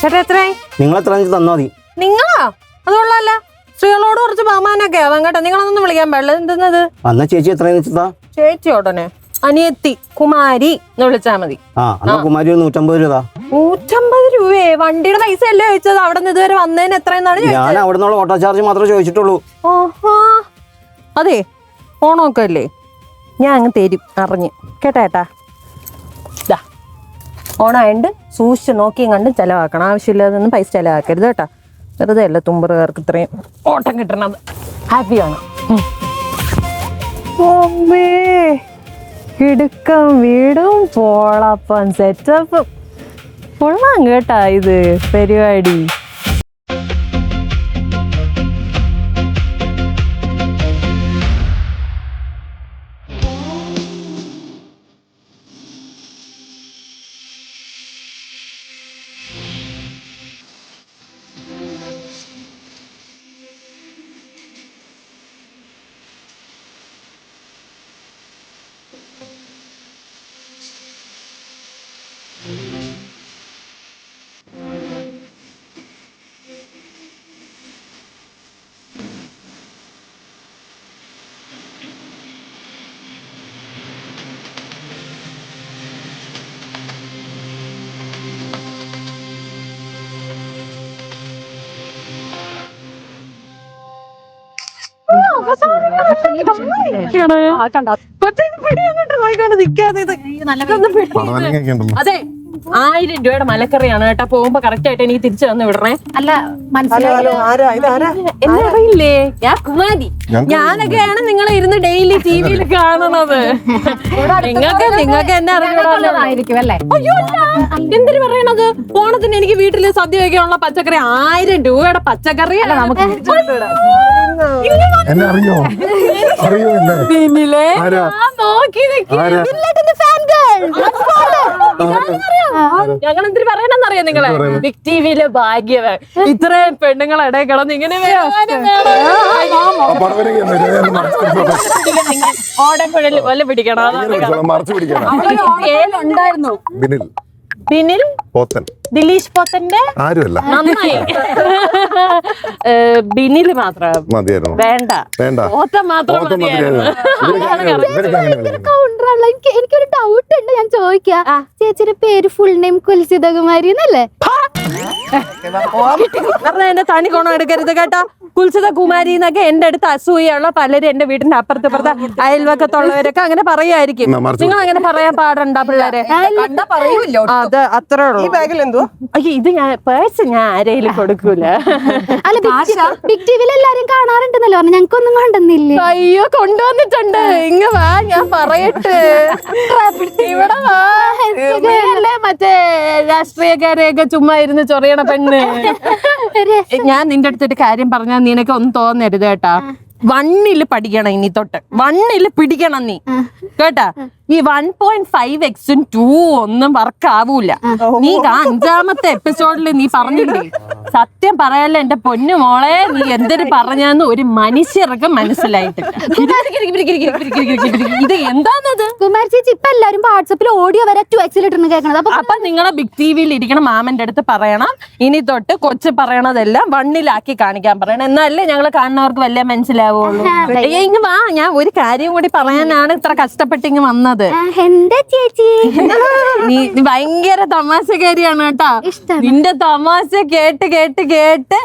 ചേട്ടാ എത്രയായി? നിങ്ങൾ എത്ര തന്നാ മതി. നിങ്ങളാ? അതുകൊള്ളല്ല. സ്ത്രീകളോട് കുറച്ച് ബഹുമാനൊക്കെ ആവാം കേട്ടോ. നിങ്ങളൊന്നും വിളിക്കാൻ പാടില്ല. എന്തെന്നത്? അന്ന ചേച്ചി എത്രയെന്ന് വെച്ചാ? ചേച്ചി ഉടനെ അനിയത്തി കുമാരി എന്ന് വിളിച്ചാ മതി. കുമാരി 150 രൂപ. 150 രൂപയെ? വണ്ടിയുടെ പൈസ അല്ലേ ചോദിച്ചത്? അവിടെ നിന്ന് ഇതുവരെ വന്നതിന് എത്രയെന്നാണ്? ഞാൻ അവിടെ നിന്നുള്ള ഓട്ടോ ചാർജ് മാത്രമേ ചോദിച്ചിട്ടുള്ളൂ. അതെ, ഓണമൊക്കെ അല്ലേ, ഞാൻ അങ്ങ് തരും അറിഞ്ഞ് കേട്ടാ. ഓണായണ്ട് സൂക്ഷിച്ച് നോക്കിയും കണ്ടും ചെലവാക്കണം. ആവശ്യമില്ലാതൊന്നും പൈസ ചെലവാക്കരുത് കേട്ടാ. വെറുതെ അല്ല തുമ്പറുകാർക്ക് ഇത്രയും ഓട്ടം കിട്ടണത്. ഹാപ്പിയാണ്. ഇടുക്കം വീടും പോളപ്പം സെറ്റപ്പും കൊള്ളാം കേട്ടാ ഇത് പരിപാടി. അതെ, 1000 രൂപയുടെ മലക്കറിയാണ് കേട്ടാ. പോകുമ്പോ കറക്റ്റ് ആയിട്ട് എനിക്ക് തിരിച്ചു തന്നു വിടണേ. അല്ല മനസ്സിലായില്ലേ? എന്നെ അറിയില്ലേ? ഞാൻ കുമാരി. ഞാനൊക്കെയാണ് നിങ്ങളെ ഇരുന്ന് ഡെയിലി ടിവിയിൽ കാണുന്നത്. നിങ്ങൾക്ക് എന്നെ അറിയാമായിരിക്കും അല്ലേ? അയ്യോ അല്ല, എന്തിനു പറയണത്? ഓണത്തിന് എനിക്ക് വീട്ടില് സദ്യ വയ്ക്കാനുള്ള പച്ചക്കറി 1000 രൂപയുടെ പച്ചക്കറി അല്ല നമുക്ക് പിന്നിലെ നോക്കി ഞങ്ങൾ എന്തിനു പറയണെന്നറിയാം നിങ്ങളെ? ബിഗ് ടിവിയിലെ ഭാഗ്യവൻ. ഇത്രയും പെണ്ണുങ്ങളെ ഇടയിൽ കിടന്ന് ഇങ്ങനെ ഓടക്കുഴൽ പോലെ പിടിക്കണം. ഉണ്ടായിരുന്നു ബിനിൽ പോത്തൻ, ദിലീഷ് പോത്തന്റെ നന്നായി. ബിനില് മാത്രം വേണ്ട, പോത്തൻ മാത്രം എനിക്കൊരു ഡൗട്ട് ഉണ്ട്, ഞാൻ ചോദിക്കാം. ചേച്ചിയുടെ പേര് ഫുൾ നെയിം കുൽസിതകുമാരി എന്നല്ലേ? എന്റെ തനി ഗുണം എടുക്കരുത് കേട്ടോ. കുൽസിത കുമാരി എന്നൊക്കെ എന്റെ അടുത്ത് അസൂയുള്ള പലരും എന്റെ വീടിന്റെ അപ്പുറത്ത് അയൽവക്കത്തുള്ളവരൊക്കെ അങ്ങനെ പറയായിരിക്കും. നിങ്ങൾ അങ്ങനെ പറയാൻ പാടണ്ട പിള്ളേരെ. അത് അത്രേ ഉള്ളൂ. അയ്യോ, ഇത് ഞാൻ പേഴ്സ് ഞാൻ ആരെയും കൊടുക്കൂല. അല്ല, ബിഗ് ടിവിയിൽ എല്ലാരും കാണാറുണ്ടെന്നല്ലോ പറഞ്ഞു, ഞങ്ങൾക്കൊന്നും കൊണ്ടുവന്നില്ലേ? അയ്യോ, കൊണ്ടുവന്നിട്ടുണ്ട്. ഇങ്ങ വാ, ഞാൻ പറയട്ടെ. ഇവിടെ വാ. മറ്റേ രാഷ്ട്രീയക്കാരെയൊക്കെ ചുമ്മാ ഇരുന്ന് ചൊറിയണ പെണ്ണ്. ഞാൻ നിന്റെ അടുത്തൊരു കാര്യം പറഞ്ഞാൽ നിനക്ക് ഒന്നും തോന്നരുത് കേട്ടാ. 1 പഠിക്കണം ഇനി തൊട്ട്. 1 പിടിക്കണം നീ കേട്ടാ. ഈ 1.5x 2 ഒന്നും വർക്ക് ആവൂല. നീ 5ാമത്തെ എപ്പിസോഡിൽ നീ പറഞ്ഞില്ലേ, സത്യം പറയാല്ല എന്റെ പൊന്നു മോളെ, നീ എന്തൊരു പറഞ്ഞാന്ന് ഒരു മനുഷ്യർക്ക് മനസ്സിലായിട്ടില്ല. ഇത് എന്താന്നത്? കുമാരി ചേച്ചി ഇപ്പൊ എല്ലാരും വാട്സാപ്പിൽ ഓഡിയോ വരെ 2x കേൾക്കണത്. അപ്പൊ നിങ്ങളെ ബിഗ് ടിവിയിൽ ഇരിക്കണം മാമന്റെ അടുത്ത് പറയണം, ഇനി തൊട്ട് കൊച്ചു പറയണതെല്ലാം 1 കാണിക്കാൻ പറയണം. എന്നാലേ ഞങ്ങള് കാണുന്നവർക്ക് വല്ല മനസ്സിലാവുള്ളൂ. ഇങ്ങ് വാ, ഞാൻ ഒരു കാര്യം കൂടി പറയാനാണ് ഇത്ര കഷ്ടപ്പെട്ടിങ്ങ് വന്നത്. എന്താ ചേച്ചി? നീ ഭയങ്കര തമാശക്കാരിയാണ് കേട്ടാ. നിന്റെ തമാശ കേട്ട് കേട്ട് കേട്ട്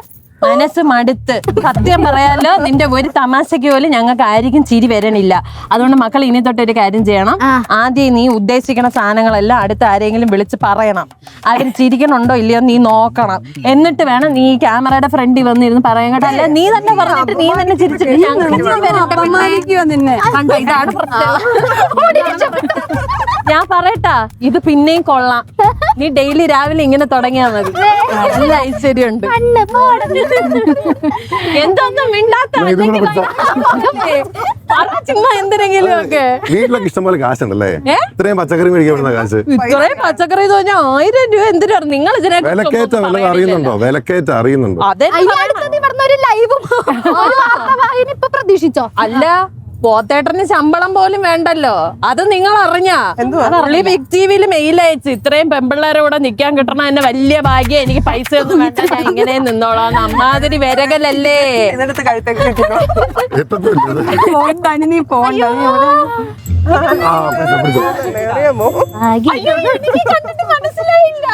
മനസ്സ് മടുത്ത്. സത്യം പറയാലോ, നിന്റെ ഒരു തമാശയ്ക്ക് പോലും ഞങ്ങൾക്ക് ആയിരിക്കും ചിരി വരണില്ല. അതുകൊണ്ട് മക്കൾ ഇനി തൊട്ടൊരു കാര്യം ചെയ്യണം. ആദ്യം നീ ഉദ്ദേശിക്കുന്ന സാധനങ്ങളെല്ലാം അടുത്ത ആരെങ്കിലും വിളിച്ച് പറയണം. അവർ ചിരിക്കണുണ്ടോ ഇല്ലയോ നീ നോക്കണം. എന്നിട്ട് വേണം നീ ക്യാമറയുടെ ഫ്രണ്ടിൽ വന്നിരുന്ന് പറയാൻ കേട്ടോ. അല്ല നീ തന്നെ പറഞ്ഞിട്ട് നീ തന്നെ ചിരിച്ചിട്ട് ഞാൻ പറയട്ടാ, ഇത് പിന്നെയും കൊള്ളാം. നീ ഡെയിലി രാവിലെ ഇങ്ങനെ തുടങ്ങിയാ മതി. നല്ല ഐശ്വര്യമുണ്ട്. എന്തൊന്നും മിണ്ടാത്ത ചുമ്മാ എന്തിനെങ്കിലും ഒക്കെ. വീട്ടിലൊക്കെ ഇഷ്ടംപോലെ കാശുണ്ടല്ലേ? ഇത്രയും പച്ചക്കറി മേടിക്കാൻ കാശ്? ഇത്രയും പച്ചക്കറി തോന്നിയാ 1000 രൂപ എന്തിനാണ് നിങ്ങൾ ഇതിനെ അറിയുന്നുണ്ടോ? പ്രതീക്ഷിച്ചോ? അല്ല, പോത്തേട്ടന് ശമ്പളം പോലും വേണ്ടല്ലോ. അത് നിങ്ങൾ അറിഞ്ഞാ പുള്ളി ബിഗ് ടിവിയിൽ മെയിൽ അയച്ചു, ഇത്രയും പെമ്പിള്ളേരെ കൂടെ നിക്കാൻ കിട്ടണ എന്നെ വലിയ ഭാഗ്യം, എനിക്ക് പൈസ ഒന്നും വേണ്ട, ഞാൻ ഇങ്ങനെ നിന്നോളാം. അമ്മാതിരി വിരകലല്ലേ. നീ പോണ്ട. അയ്യോ, എനിക്ക് കണ്ടിട്ട് മനസ്സിലായില്ല.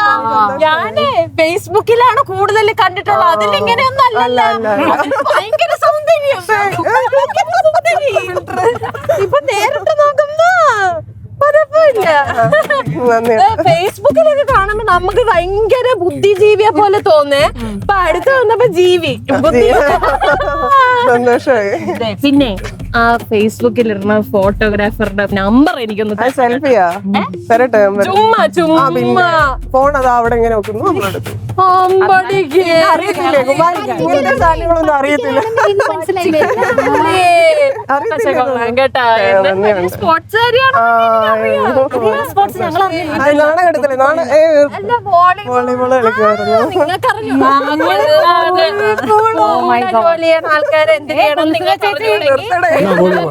ഞാന് ഫേസ്ബുക്കിലാണ് കൂടുതൽ കണ്ടിട്ടുള്ളത്, അതിൽ ഇങ്ങനെയൊന്നും അല്ലല്ലോ. ഭയങ്കര സൗന്ദര്യം. ഇപ്പൊ നേരിട്ട് നോക്കുമ്പോ കുഴപ്പമില്ല. ഫേസ്ബുക്കിലൊക്കെ കാണുമ്പോ നമുക്ക് ഭയങ്കര ബുദ്ധിജീവിയെ പോലെ തോന്നേ. ഇപ്പൊ അടുത്ത് വന്നപ്പോ ജീവി പിന്നെ ആ ഫേസ്ബുക്കിൽ ഇടുന്ന ഫോട്ടോഗ്രാഫറുടെ നമ്പർ എനിക്കൊന്ന് സെൽഫിയാ ചുമ്മാ ചുമ്മാ ഫോൺ അതാ അവിടെ ഇങ്ങനെ വെക്കുന്നു. അറിയത്തില്ലേ കുമാരിക്ക് സാധനങ്ങളൊന്നും അറിയത്തില്ല. നാണം എടുത്തില്ലേ? വോളിബോള് കളിക്കുമായിരുന്നു. ആൾക്കാരെ എന്ത് ചെയ്യണം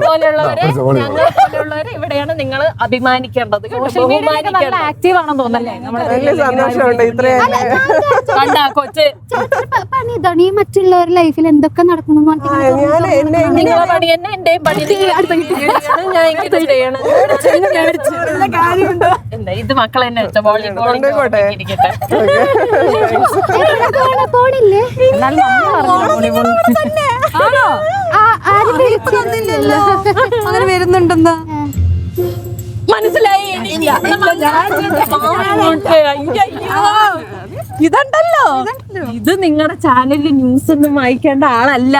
പോലെയുള്ളവരെ ഇവിടെയാണ് നിങ്ങൾ അഭിമാനിക്കേണ്ടത്. ആക്റ്റീവ് ആണെന്ന് തോന്നല്ലേ? വലിയ സന്തോഷമുണ്ട് ഇത്രയും കണ്ടാ കൊച്ച് പണി ഈ മറ്റുള്ളവരുടെ ലൈഫിൽ എന്തൊക്കെ നടക്കുന്നു നിങ്ങളെ പണി തന്നെ എന്റെയും പണി. ഞാൻ ഇങ്ങനെ ചെയ്യണം. എന്താ ഇത് മക്കളെ തന്നെ വെച്ച കൊണ്ടോട്ടെ. ഇരിക്കട്ടെ. പോണില്ലേ? അങ്ങനെ വരുന്നുണ്ടെന്നാ മനസ്സിലായി. ഇതുണ്ടല്ലോ, ഇത് നിങ്ങളുടെ ചാനലിൽ ന്യൂസ് ഒന്നും വായിക്കേണ്ട ആളല്ല.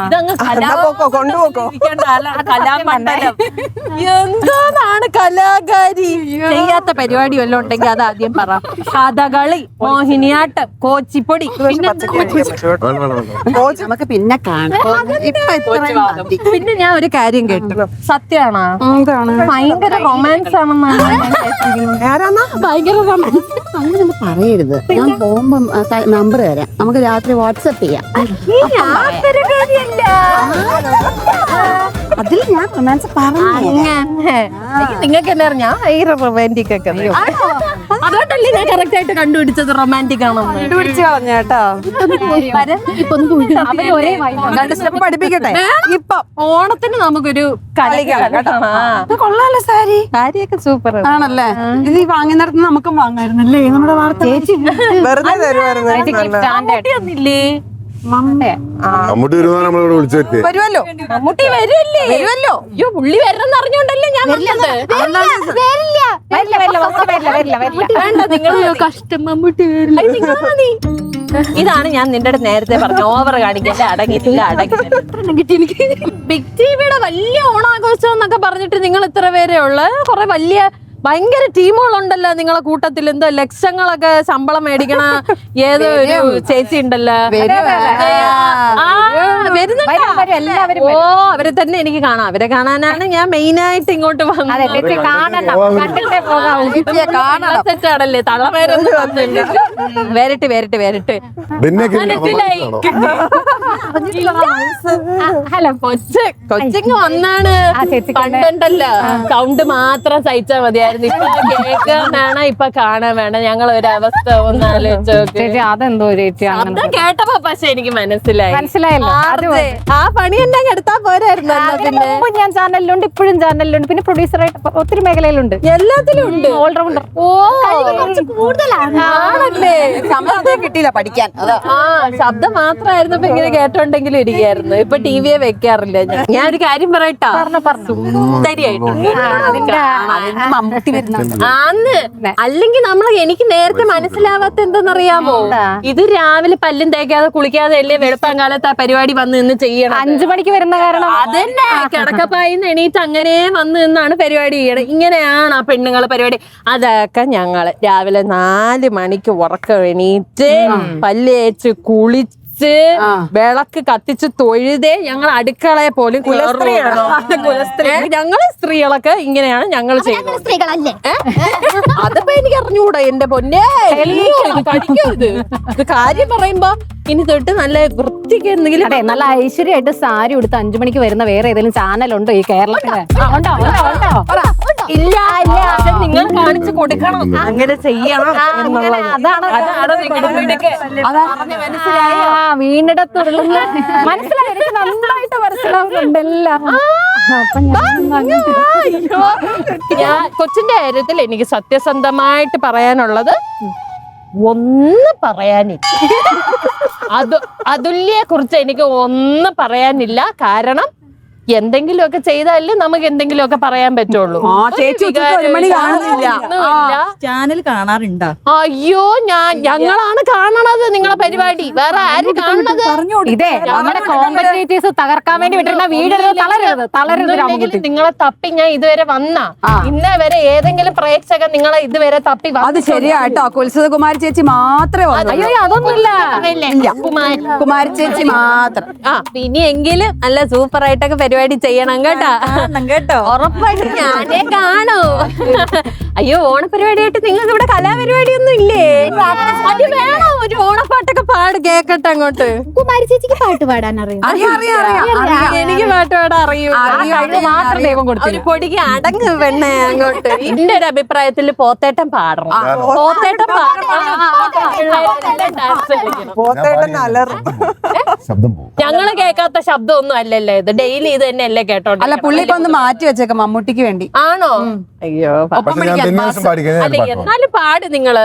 ഇതങ്ങ് കലാപോക്കേണ്ട ആളാണ്. കലാമണ്ഡലം എന്താണ് കലാകാരി. ചെയ്യാത്ത പരിപാടി വല്ലതും ഉണ്ടെങ്കിൽ അത് ആദ്യം പറ. കഥകളി, മോഹിനിയാട്ടം, കോച്ചിപ്പൊടി, നമുക്ക് പിന്നെ കാണാം. പിന്നെ ഞാൻ ഒരു കാര്യം കേട്ടു, സത്യമാണോ? ഭയങ്കര റൊമാൻസ് ആണെന്നാണ് ഭയങ്കര റൊമാൻസ്. അങ്ങനൊന്നും പറയരുത്. ഞാൻ പോകുമ്പോ നമ്പർ തരാം, നമുക്ക് രാത്രി വാട്സപ്പ് ചെയ്യാം. അതിൽ ഞാൻ റൊമാൻസ് പറഞ്ഞു. നിങ്ങൾക്ക് എന്നാ അറിഞ്ഞാ ഈ റൊമാൻറ്റിക് ഒക്കെ അതുകൊണ്ടല്ലേ ഞാൻ കറക്റ്റ് ആയിട്ട് കണ്ടുപിടിച്ചത് റൊമാൻറ്റിക് ആണെന്ന്. കണ്ടുപിടിച്ച് കളഞ്ഞേട്ടാ. പഠിപ്പിക്കട്ടെ. ഇപ്പൊ ഓണത്തിന് നമുക്കൊരു കൊള്ളാലോ സാരി. കാര്യൊക്കെ സൂപ്പർ ആണല്ലേ? ഇത് വാങ്ങുന്നിടത്ത് നമുക്കും വാങ്ങായിരുന്നല്ലേ നമ്മുടെ വാർത്ത. വെറുതെ തരുമായിരുന്നില്ലേ? മമ്മൂട്ടി വരുവാൻ നമ്മളിവിടെ വിളിച്ചു വരുത്തി. വരുമല്ലോ. മമ്മൂട്ടി വരുമല്ലേ? വരുമല്ലോ. അയ്യോ പുള്ളി വരണം അറിഞ്ഞോണ്ടല്ലേ ഞാൻ പറഞ്ഞത്. വേണ്ട നിങ്ങൾ കഷ്ടം. മമ്മൂട്ടി ഇതാണ് ഞാൻ നിന്റെ അടുത്ത് നേരത്തെ പറഞ്ഞു, ഓവർ കാണിക്കല്ലേ, അടങ്ങിയിട്ടില്ല ബിഗ് ടിവിയുടെ വലിയ ഓണാഘോഷം എന്നൊക്കെ പറഞ്ഞിട്ട് നിങ്ങൾ ഇത്ര പേരെ ഉള്ള കുറെ വലിയ ഭയങ്കര ടീമുകളുണ്ടല്ലോ നിങ്ങളെ കൂട്ടത്തിൽ. എന്തോ ലക്ഷങ്ങളൊക്കെ ശമ്പളം മേടിക്കണ ഏതോ ഒരു ചേച്ചി ഉണ്ടല്ലോ. ഓ അവരെ തന്നെ എനിക്ക് കാണാം. അവരെ കാണാനാണ് ഞാൻ മെയിൻ ആയിട്ട് ഇങ്ങോട്ട് വന്നത്. സെറ്റാണല്ലേ? തളമേരൊന്നും വന്നില്ല. വരട്ട് മനസ്സിലായി. ഹലോ കൊച്ചിങ് വന്നാണ്. പണ്ടുണ്ടല്ലോ സൗണ്ട് മാത്രം സഹിച്ചാ മതിയായിരുന്നു. ഇപ്പൊ കേൾക്കാനാണ്, ഇപ്പൊ കാണാൻ വേണ്ട. ഞങ്ങൾ ഒരു അവസ്ഥ ഒന്ന് ആലോചിച്ച് അതെന്തോ ചേച്ചി ശബ്ദം കേട്ടപ്പോ പക്ഷെ എനിക്ക് മനസ്സിലായല്ലോ. ആ പണി എന്നെ എടുത്താ പോരായിരുന്നു. ഞാൻ ചാനലിലുണ്ട്, ഇപ്പോഴും ചാനലിലുണ്ട്, പിന്നെ പ്രൊഡ്യൂസറായിട്ട് ഒത്തിരി മേഖലയിലുണ്ട്, എല്ലാത്തിലും ഉണ്ട്. ഓൾറൗണ്ടർ. ആണല്ലേ? ശമ്പളം കിട്ടിയില്ല പഠിക്കാൻ. ശബ്ദം മാത്രമായിരുന്നപ്പോ ഇങ്ങനെ കേട്ടോണ്ടെങ്കിലും ഇരിക്കായിരുന്നു. ഇപ്പൊ ടിവിയെ വെക്കാറില്ല. ഞാൻ ഒരു കാര്യം പറയട്ടാ, സുന്ദരിയായിട്ടുണ്ട്. അല്ലെങ്കിൽ എനിക്ക് നേരത്തെ മനസ്സിലാവാത്ത എന്തെന്നറിയാമോ? ഇത് രാവിലെ പല്ലും തേക്കാതെ കുളിക്കാതെ അല്ലേ വെളുപ്പാൻ കാലത്ത് ആ പരിപാടി വന്ന് നിന്ന് ചെയ്യണം. 5 മണിക്ക് വരുന്ന കാരണം അതന്നെ. കിടക്കപ്പായിന്ന് എണീറ്റ് അങ്ങനെ വന്ന് നിന്നാണ് പരിപാടി ചെയ്യണം. ഇങ്ങനെയാണ് ആ പെണ്ണുങ്ങള് പരിപാടി. അതൊക്കെ ഞങ്ങള് രാവിലെ 4 മണിക്ക് ഉറക്കം എണീറ്റ് പല്ല് തേച്ച് കുളിച്ച് കുളിച്ച് വിളക്ക് കത്തിച്ച് തൊഴുതേ ഞങ്ങൾ അടുക്കളയെ പോലും കുലസ്ത്രീ ഞങ്ങള് സ്ത്രീകളൊക്കെ ഇങ്ങനെയാണ് ഞങ്ങൾ ചെയ്യുന്നത്. സ്ത്രീകളല്ലേ? അതിപ്പോ എനിക്ക് അറിഞ്ഞുകൂടാ എന്റെ പൊന്നെ. കഴിക്കരുത്. ഇത് കാര്യം പറയുമ്പോ ഇനി തൊട്ട് നല്ല വൃത്തിക്ക് എന്തെങ്കിലും അതെ, നല്ല ഐശ്വര്യമായിട്ട് സാരി ഉടുത്ത് 5 മണിക്ക് വരുന്ന വേറെ ഏതെങ്കിലും ചാനലുണ്ടോ ഈ കേരളത്തില്? ഉണ്ടോ? ഇല്ല. പക്ഷെ നിങ്ങൾ കാണിച്ചു കൊടുക്കണം, അങ്ങനെ ചെയ്യണം എന്നുള്ളത്. അതാണ് നിങ്ങളുടെ മിടുക്ക്. വീണ്ടെടുത്തുള്ള മനസ്സിലായി, എനിക്ക് നന്നായിട്ട് മനസ്സിലാവുന്നുണ്ടല്ലോ. ഞാൻ കൊച്ചിന്റെ കാര്യത്തിൽ എനിക്ക് സത്യസന്ധമായിട്ട് പറയാനുള്ളത് ഒന്നും പറയാനില്ല. അതുല്യെ കുറിച്ച് എനിക്ക് ഒന്നും പറയാനില്ല. കാരണം എന്തെങ്കിലുമൊക്കെ ചെയ്താലേ നമുക്ക് എന്തെങ്കിലുമൊക്കെ പറയാൻ പറ്റുള്ളൂ. ചേച്ചി ഉച്ചയ്ക്ക് 1 മണി കാണുന്നില്ല. ചാനൽ കാണാറുണ്ടോ? അയ്യോ, ഞങ്ങളാണ് കാണണത് നിങ്ങളെ പരിപാടി, വേറെ ആര് കാണണത്? ഇതേ നമ്മുടെ കോമ്പറ്റേറ്റീവ്സ് തകർക്കാൻ വേണ്ടി വിട്ടിരുന്ന വീഡിയോ തളരരുത്. നിങ്ങളെ തപ്പി ഞാൻ ഇതുവരെ ഇന്നേ വരെ ഏതെങ്കിലും പ്രേക്ഷകൻ നിങ്ങളെ ഇതുവരെ തപ്പി അത് ശരിയാട്ടോ, കുൽസിതകുമാരി ചേച്ചി മാത്രമേ വന്നു. അയ്യോ അതൊന്നുമില്ല. കുമാരി ചേച്ചി മാത്രം. ഇനിയെങ്കിലും നല്ല സൂപ്പർ ആയിട്ടൊക്കെ പരിപാടി ചെയ്യണം കേട്ടാ. കേട്ടോ, ഉറപ്പായിട്ട് ഞാനേ കാണൂ. അയ്യോ, ഓണപരിപാടിയായിട്ട് നിങ്ങൾക്ക് ഇവിടെ കലാപരിപാടിയൊന്നും ഇല്ലേ? അത് വേണോ? ഒരു ഓണപ്പാട്ടൊക്കെ പാട് കേക്കട്ടെ അങ്ങോട്ട്. കുമാരി ചേച്ചിക്ക് പാട്ട് പാടാൻ അറിയാം? എനിക്ക് പാട്ട് പാടാൻ അറിയൂ. മാത്രം ദൈവം കൊടുത്തു. ഒരു പൊടിക്ക് അടങ്ങ് പെണ്ണേ അങ്ങോട്ട്. എന്റെ ഒരു അഭിപ്രായത്തിൽ പോത്തേട്ടൻ പാടണം. പോത്തേട്ടൻ ശബ്ദം പോകും. ഞങ്ങള് കേൾക്കാത്ത ശബ്ദമൊന്നും അല്ലല്ലേ ഇത്. ഡെയിലി ഇത് തന്നെയല്ലേ കേട്ടോണ്ട്. അല്ല, പുള്ളിക്ക് ഒന്ന് മാറ്റി വെച്ചേക്കാം മമ്മൂട്ടിക്ക് വേണ്ടി. ആണോ? അയ്യോ, പക്ഷെ ഞാൻ ബെന്നിവാസം പാടിക്കഴിഞ്ഞാൽ അല്ല എന്നാലും പാട്. നിങ്ങൾ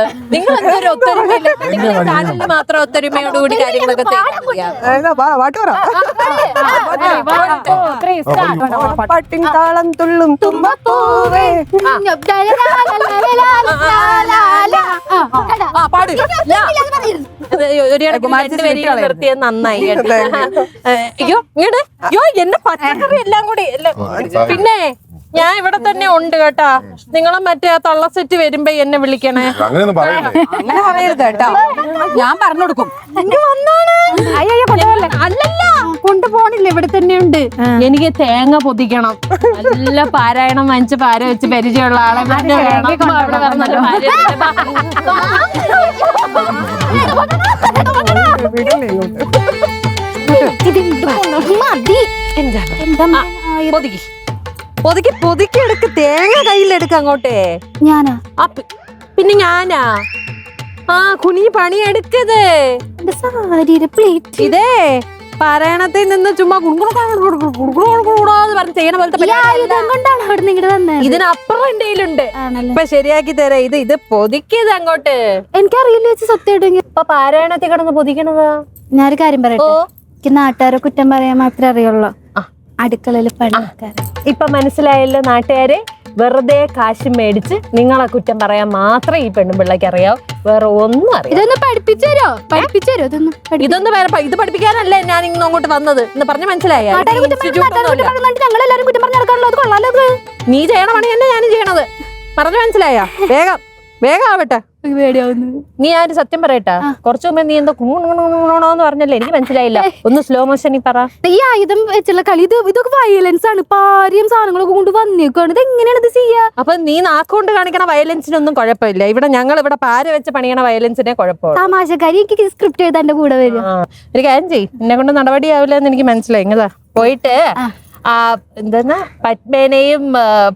എന്തൊരു ഒത്തൊരുമയില്ല. നിങ്ങളുടെ ചാനലിൽ മാത്രം ഒത്തൊരുമയോടുകൂടി കാര്യങ്ങളൊക്കെ പട്ടിൻതാളം തുള്ളും തുമ്പപ്പൂവേ. നിർത്തിയത് നന്നായി. അയ്യോ ഇങ്ങോട്ട്, അയ്യോ എന്റെ പച്ചക്കറി എല്ലാം കൂടി. പിന്നെ ഞാൻ ഇവിടെ തന്നെ ഉണ്ട് കേട്ടാ. നിങ്ങളെ മറ്റേ ആ തള്ള സെറ്റ് വരുമ്പോ എന്നെ വിളിക്കണേ. അങ്ങനെയൊന്നും പറയണ്ടേ. അങ്ങനെ പറയരുത് കേട്ടോ, ഞാൻ പറഞ്ഞു കൊടുക്കും. അല്ലല്ല, കൊണ്ടുപോണില്ല, ഇവിടെ തന്നെ ഉണ്ട്. എനിക്ക് തേങ്ങ പൊതിക്കണം. നല്ല പാരായണം വാങ്ങിച്ച് പാര വെച്ച് പരിചയമുള്ള ആളെ തന്നെ വേണം. അവിടെ വേറെ നല്ല പൊതുക്കി എടുക്ക്. തേങ്ങ കയ്യിലെടുക്ക അങ്ങോട്ടേ. ഞാനാ? പിന്നെ ഞാനാ? കുനിഞ്ഞ് പണിയെടുക്കത്. സാരിയുടെ പ്ലേറ്റ് ഇതേ പാരായണത്തിൽ നിന്ന് ചുമ്മാ പറഞ്ഞ് ചെയ്യണ പോലത്തെ കൊണ്ടാണ് അവിടെ നിങ്ങടെ വന്നത്. ഇതിനപ്പുറം എന്റെ കയ്യിലുണ്ട്. ഇപ്പൊ ശരിയാക്കി തരാം. ഇത് പൊതിക്കത് അങ്ങോട്ട്. എനിക്കറിയില്ല ചേച്ചി സത്യമായിട്ട്. ഇപ്പൊ പാരായണത്തിൽ കിടന്ന് പൊതിക്കണതാ. ഞാനൊരു കാര്യം പറയട്ടെ, എനിക്ക് നാട്ടുകാരെ കുറ്റം പറയാൻ മാത്രമേ അറിയുള്ളൂ. അടുക്കളയിൽ പണിക്കാർ. ഇപ്പൊ മനസ്സിലായല്ലോ നാട്ടുകാരെ. വെറുതെ കാശ് മേടിച്ച് നിങ്ങളെ കുറ്റം പറയാൻ മാത്രമേ ഈ പെണ്ണുപിള്ളക്ക് അറിയാവൂ. വേറെ ഒന്നും അറിയാം. ഇതൊന്ന് പഠിപ്പിച്ചോ ഇതൊന്നും ഇത് പഠിപ്പിക്കാനല്ലേ ഞാൻ ഇന്ന് അങ്ങോട്ട് വന്നത് എന്ന് പറഞ്ഞ് മനസ്സിലായ? ഞങ്ങളെല്ലാരും കുറ്റം പറഞ്ഞു നടക്കാറുള്ളൂ. അത് കൊള്ളാലോ. നീ ചെയ്യണ പണി തന്നെ ഞാനും ചെയ്യണത്. പറഞ്ഞു മനസ്സിലായ? വേഗം ആവട്ടെ. നീ ആര് സത്യം പറയട്ടാ. കുറച്ചു മുമ്പേ നീ എന്താ കൂണോന്ന് പറഞ്ഞല്ലേ? എനിക്ക് മനസ്സിലായില്ല. ഒന്ന് സ്ലോ മോഷനിൽ പറ. ഈ ആയുധം വെച്ചുള്ള കളി ഇതൊക്കെ വയലൻസ് ആണ്. പാരിയും സാധനങ്ങളൊക്കെ കൊണ്ട് വന്നേക്കാണ്. ഇത് എങ്ങനെയാണ് ഇത് ചെയ്യാ? അപ്പൊ നീ നാക്കുകൊണ്ട് കാണിക്കണ വയലൻസിനൊന്നും കുഴപ്പമില്ല. ഞങ്ങൾ ഇവിടെ പാര വെച്ച് പണിയണ വയലൻസിനെ കുഴപ്പമില്ല. തമാശക്കാരി എനിക്ക് സ്ക്രിപ്റ്റ് എഴുതാൻ എന്റെ കൂടെ വരും. ഒരു കാര്യം ചെയ്യ്. എന്നെ കൊണ്ട് നടപടിയാവില്ല എന്ന് എനിക്ക് മനസ്സിലായി. ഇങ്ങതാ പോയിട്ട് എന്താ പത്മേനെയും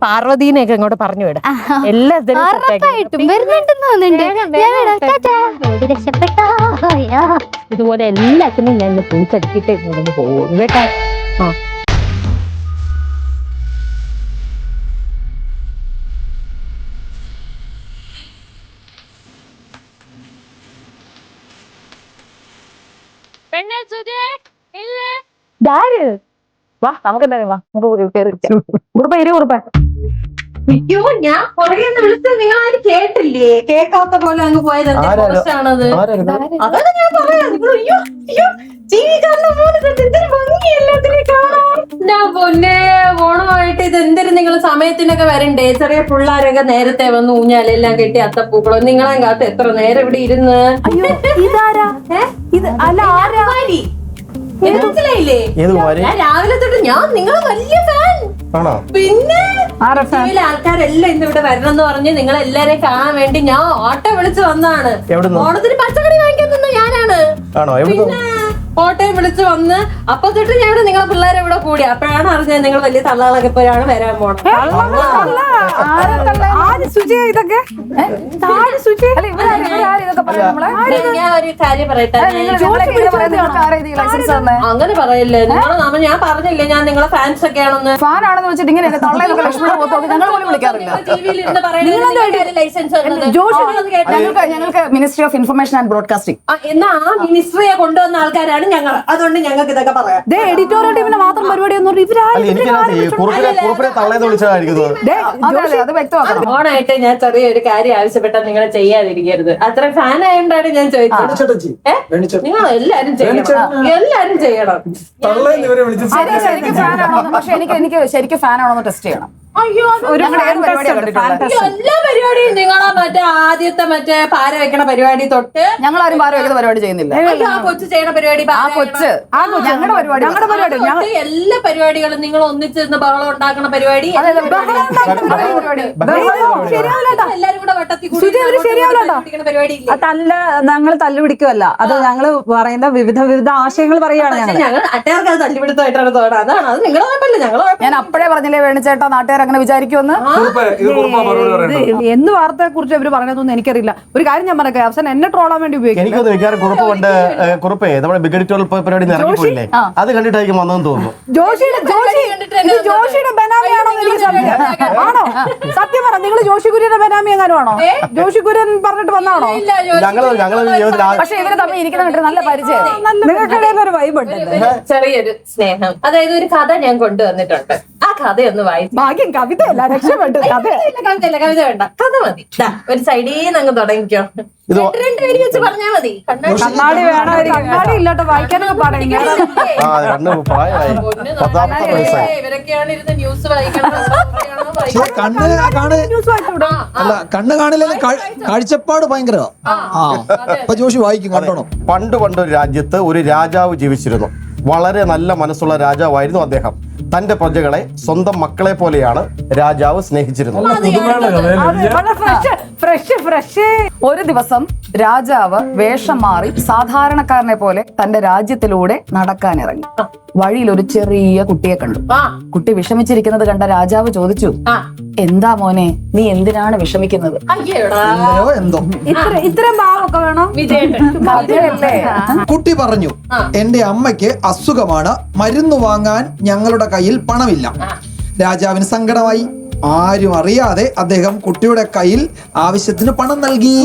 പാർവതീനെയും ഒക്കെ ഇങ്ങോട്ട് പറഞ്ഞു വിടാം. ഇതുപോലെ എല്ലാത്തിനും ഞാൻ പൂച്ചടിക്കിട്ടേ പോകും കേട്ടാ. വാ നമുക്ക് എന്തായാലും വാ, നമുക്ക് അയ്യോ ഞാൻ പുറകെന്ന് വിളിച്ചത് നിങ്ങൾ ആരും കേട്ടില്ലേ? കേൾക്കാത്ത പോലെ അങ്ങ് പോയത്. അതാണ് ഞാൻ പറയാം. നിങ്ങൾ അയ്യോ പൊന്നെ ഓണമായിട്ട് ഇത് എന്തിനും നിങ്ങൾ സമയത്തിനൊക്കെ വരണ്ടേ? ചെറിയ പിള്ളേരൊക്കെ നേരത്തെ വന്ന് ഊഞ്ഞാലെല്ലാം കെട്ടി അത്തപ്പൂക്കളോ നിങ്ങളെ കാത്ത് എത്ര നേരം ഇവിടെ ഇരുന്ന്. ഇതാരാ ഇത്? അല്ല ആരാ? മനസ്സിലായില്ലേ? ഏത് കുമാരി? ഞാൻ രാവിലെ തൊട്ട് ഞാൻ നിങ്ങളെ വലിയ ഫാൻ. ആണോ? പിന്നെ ടിവിയിലെ ആൾക്കാരെല്ലാം ഇന്ന് ഇവിടെ വരണം എന്ന് പറഞ്ഞ് നിങ്ങളെല്ലാരെയും കാണാൻ വേണ്ടി ഞാൻ ഓട്ടോ വിളിച്ച് വന്നതാണ്. എവിടുന്ന്? ഓണത്തിന് പച്ചക്കറി വാങ്ങിക്കാൻ നിന്ന് ഞാനാണ്. ആണോ? എവിടുന്ന്? പിന്നെ ഓട്ടോയും വിളിച്ച് വന്ന് അപ്പൊ തൊട്ട് ഞാൻ നിങ്ങളെ പിള്ളേരെ ഇവിടെ കൂടി. അപ്പോഴാണ് അറിഞ്ഞത് നിങ്ങൾ വലിയ തള്ളകളൊക്കെ ഇപ്പോഴാണ് വരാൻ പോണത്. ഇതൊക്കെ ഞാൻ ഒരു കാര്യം പറയട്ടെ. അങ്ങനെ പറയില്ലേ നിങ്ങളെ ഞാൻ പറഞ്ഞില്ലേ ഞാൻ നിങ്ങളെ ഫാൻസ് ഒക്കെ ആണെന്ന്. ഫാനാണെന്ന് വെച്ചിട്ട് ഇങ്ങനെയൊക്കെ തള്ളയൊക്കെ ലക്ഷ്മണ പോത്തൊക്കെ ഞങ്ങൾ പോലും വിളിക്കാറില്ല. ടിവിയിലിരുന്ന് പറയുന്നത് ലൈസൻസ് ഞങ്ങൾക്ക് ministry of information and broadcasting എന്നാ ആ മിനിസ്ട്രിയെ കൊണ്ടുവന്ന ആൾക്കാരാണ് ഞങ്ങൾ. അതുകൊണ്ട് ഞങ്ങൾക്ക് ഇതൊക്കെ പറയാം. എഡിറ്റോറിയൽ ടീമിന്റെ മാത്രം പരിപാടിയൊന്നും കുറുപ്പിനെ തള്ളേന്ന് വിളിച്ചതായിരിക്കുന്നത്. അത് വ്യക്തമാക്കണം. ഓണായിട്ട് ഞാൻ ചെറിയൊരു കാര്യം ആവശ്യപ്പെട്ടാൽ നിങ്ങൾ ചെയ്യാതിരിക്കരുത്. അത്ര ഫാൻ ആയതുകൊണ്ടാണ് ഞാൻ ചോദിച്ചത്. നിങ്ങൾ എല്ലാരും ചെയ്യണം. എല്ലാരും ചെയ്യണം. ശരിക്കും ഫാനാണോ? പക്ഷെ എനിക്ക് ശരിക്കും ഫാനാണോന്ന് ടെസ്റ്റ് ചെയ്യണം. എല്ലാ പരിപാടിയും നിങ്ങളെ മറ്റേ ആദ്യത്തെ മറ്റേ പാര വെക്കണ പരിപാടി തൊട്ട് ഞങ്ങൾ ആരും പാര വെക്കുന്ന പരിപാടി ചെയ്യുന്നില്ല. ആ കൊച്ചു ചെയ്യണ പരിപാടി, ഞങ്ങളുടെ പരിപാടി എല്ലാ പരിപാടികളും നിങ്ങൾ ഒന്നിച്ചിരുന്ന് ബഹളം ഉണ്ടാക്കണ പരിപാടി, എല്ലാരും കൂടെ വട്ടത്തിൽ പരിപാടി. ഞങ്ങൾ തല്ലുപിടിക്കുമല്ല, അത് ഞങ്ങള് പറയുന്ന വിവിധ ആശയങ്ങൾ പറയുകയാണ്. ഞങ്ങൾ നാട്ടുകാർക്ക് അത് തല്ലുപിടുത്തമായിട്ടാണ് തോന്നുന്നത്. അതാണ് അത് നിങ്ങളെ കുഴപ്പമില്ല. ഞങ്ങളെ ഞാൻ അപ്പഴേ പറഞ്ഞില്ലേ വേണിച്ചേട്ടാ നാട്ടുകാർ അങ്ങനെ വിചാരിക്കുമെന്ന്. എന്ത് വാർത്തയെ കുറിച്ച് അവര് പറഞ്ഞതൊന്നും എനിക്കറിയില്ല. ഒരു കാര്യം ഞാൻ പറയാം, അവസാനം എന്നെ ട്രോളാൻ വേണ്ടി ഉപയോഗിക്കും. എനിക്കൊന്ന് മിക്കവാറും കുറുപ്പ് കൊണ്ട് കുറുപ്പേ നമ്മുടെ ബിഗ് എഡിറ്റോറിയൽ പരിപാടി ഇറങ്ങിപ്പോയില്ലേ, അത് കണ്ടിട്ടായിരിക്കും വന്നതെന്ന് തോന്നുന്നു. ജോഷിയുടെ ബനാമിയാണോ? ആണോ? സത്യം പറ, നിങ്ങൾ ജോഷി കുര്യന്റെ ബനാമി എങ്ങാനും ആണോ? ജോഷി കുര്യൻ പറഞ്ഞിട്ട് വന്നാണോ? പക്ഷെ ഇവര് തമ്മിൽ ഇരിക്കുന്നുണ്ട് നല്ല പരിചയം. നിങ്ങൾക്കിടയിൽ ഒരു വൈബ് ഉണ്ട്, ചെറിയൊരു സ്നേഹം. അതായത് ഒരു കഥ ഞാൻ കൊണ്ടുവന്നിട്ടുണ്ട്. ആ കഥയൊന്ന് വായിച്ചു. ഭാഗ്യം കവിതയല്ല, രക്ഷപ്പെട്ടു. കവിതയല്ല, കവിത വേണ്ട, കഥ മതി. ഒരു സൈഡിൽ നിന്ന് അങ്ങ് തുടങ്ങിക്കോ. രണ്ട് പേര് വെച്ച് പറഞ്ഞാ മതി. കണ്ണാടി കണ്ണാടി ഇല്ലാട്ടോ വായിക്കാനൊക്കെ പറയും. ഇവരൊക്കെയാണ് ഇരുന്ന് ന്യൂസ് വായിക്കണം. അല്ല കണ്ണ് കാണില്ലെങ്കിലും കാഴ്ചപ്പാട് ഭയങ്കര. ജോഷി വായിക്കും കണ്ടോണം. പണ്ടൊരു രാജ്യത്ത് ഒരു രാജാവ് ജീവിച്ചിരുന്നു. വളരെ നല്ല മനസ്സുള്ള രാജാവായിരുന്നു അദ്ദേഹം. തന്റെ പ്രജകളെ സ്വന്തം മക്കളെ പോലെയാണ് രാജാവ് സ്നേഹിച്ചിരുന്നത്. ഒരു ദിവസം രാജാവ് വേഷം മാറി സാധാരണക്കാരനെ പോലെ തന്റെ രാജ്യത്തിലൂടെ നടക്കാനിറങ്ങി. വഴിയിൽ ഒരു ചെറിയ കുട്ടിയെ കണ്ടു. കുട്ടി വിഷമിച്ചിരിക്കുന്നത് കണ്ട രാജാവ് ചോദിച്ചു, എന്താ മോനെ, നീ എന്തിനാണ് വിഷമിക്കുന്നത്? എന്തോ ഇത്രയും ഭാവമൊക്കെ വേണോ? കുട്ടി പറഞ്ഞു, എന്റെ അമ്മയ്ക്ക് അസുഖമാണ്, മരുന്ന് വാങ്ങാൻ ഞങ്ങളുടെ കയ്യിൽ പണമില്ല. രാജാവിന് സങ്കടമായി. ആരും അറിയാതെ അദ്ദേഹം കുട്ടിയുടെ കയ്യിൽ ആവശ്യത്തിന് പണം നൽകി.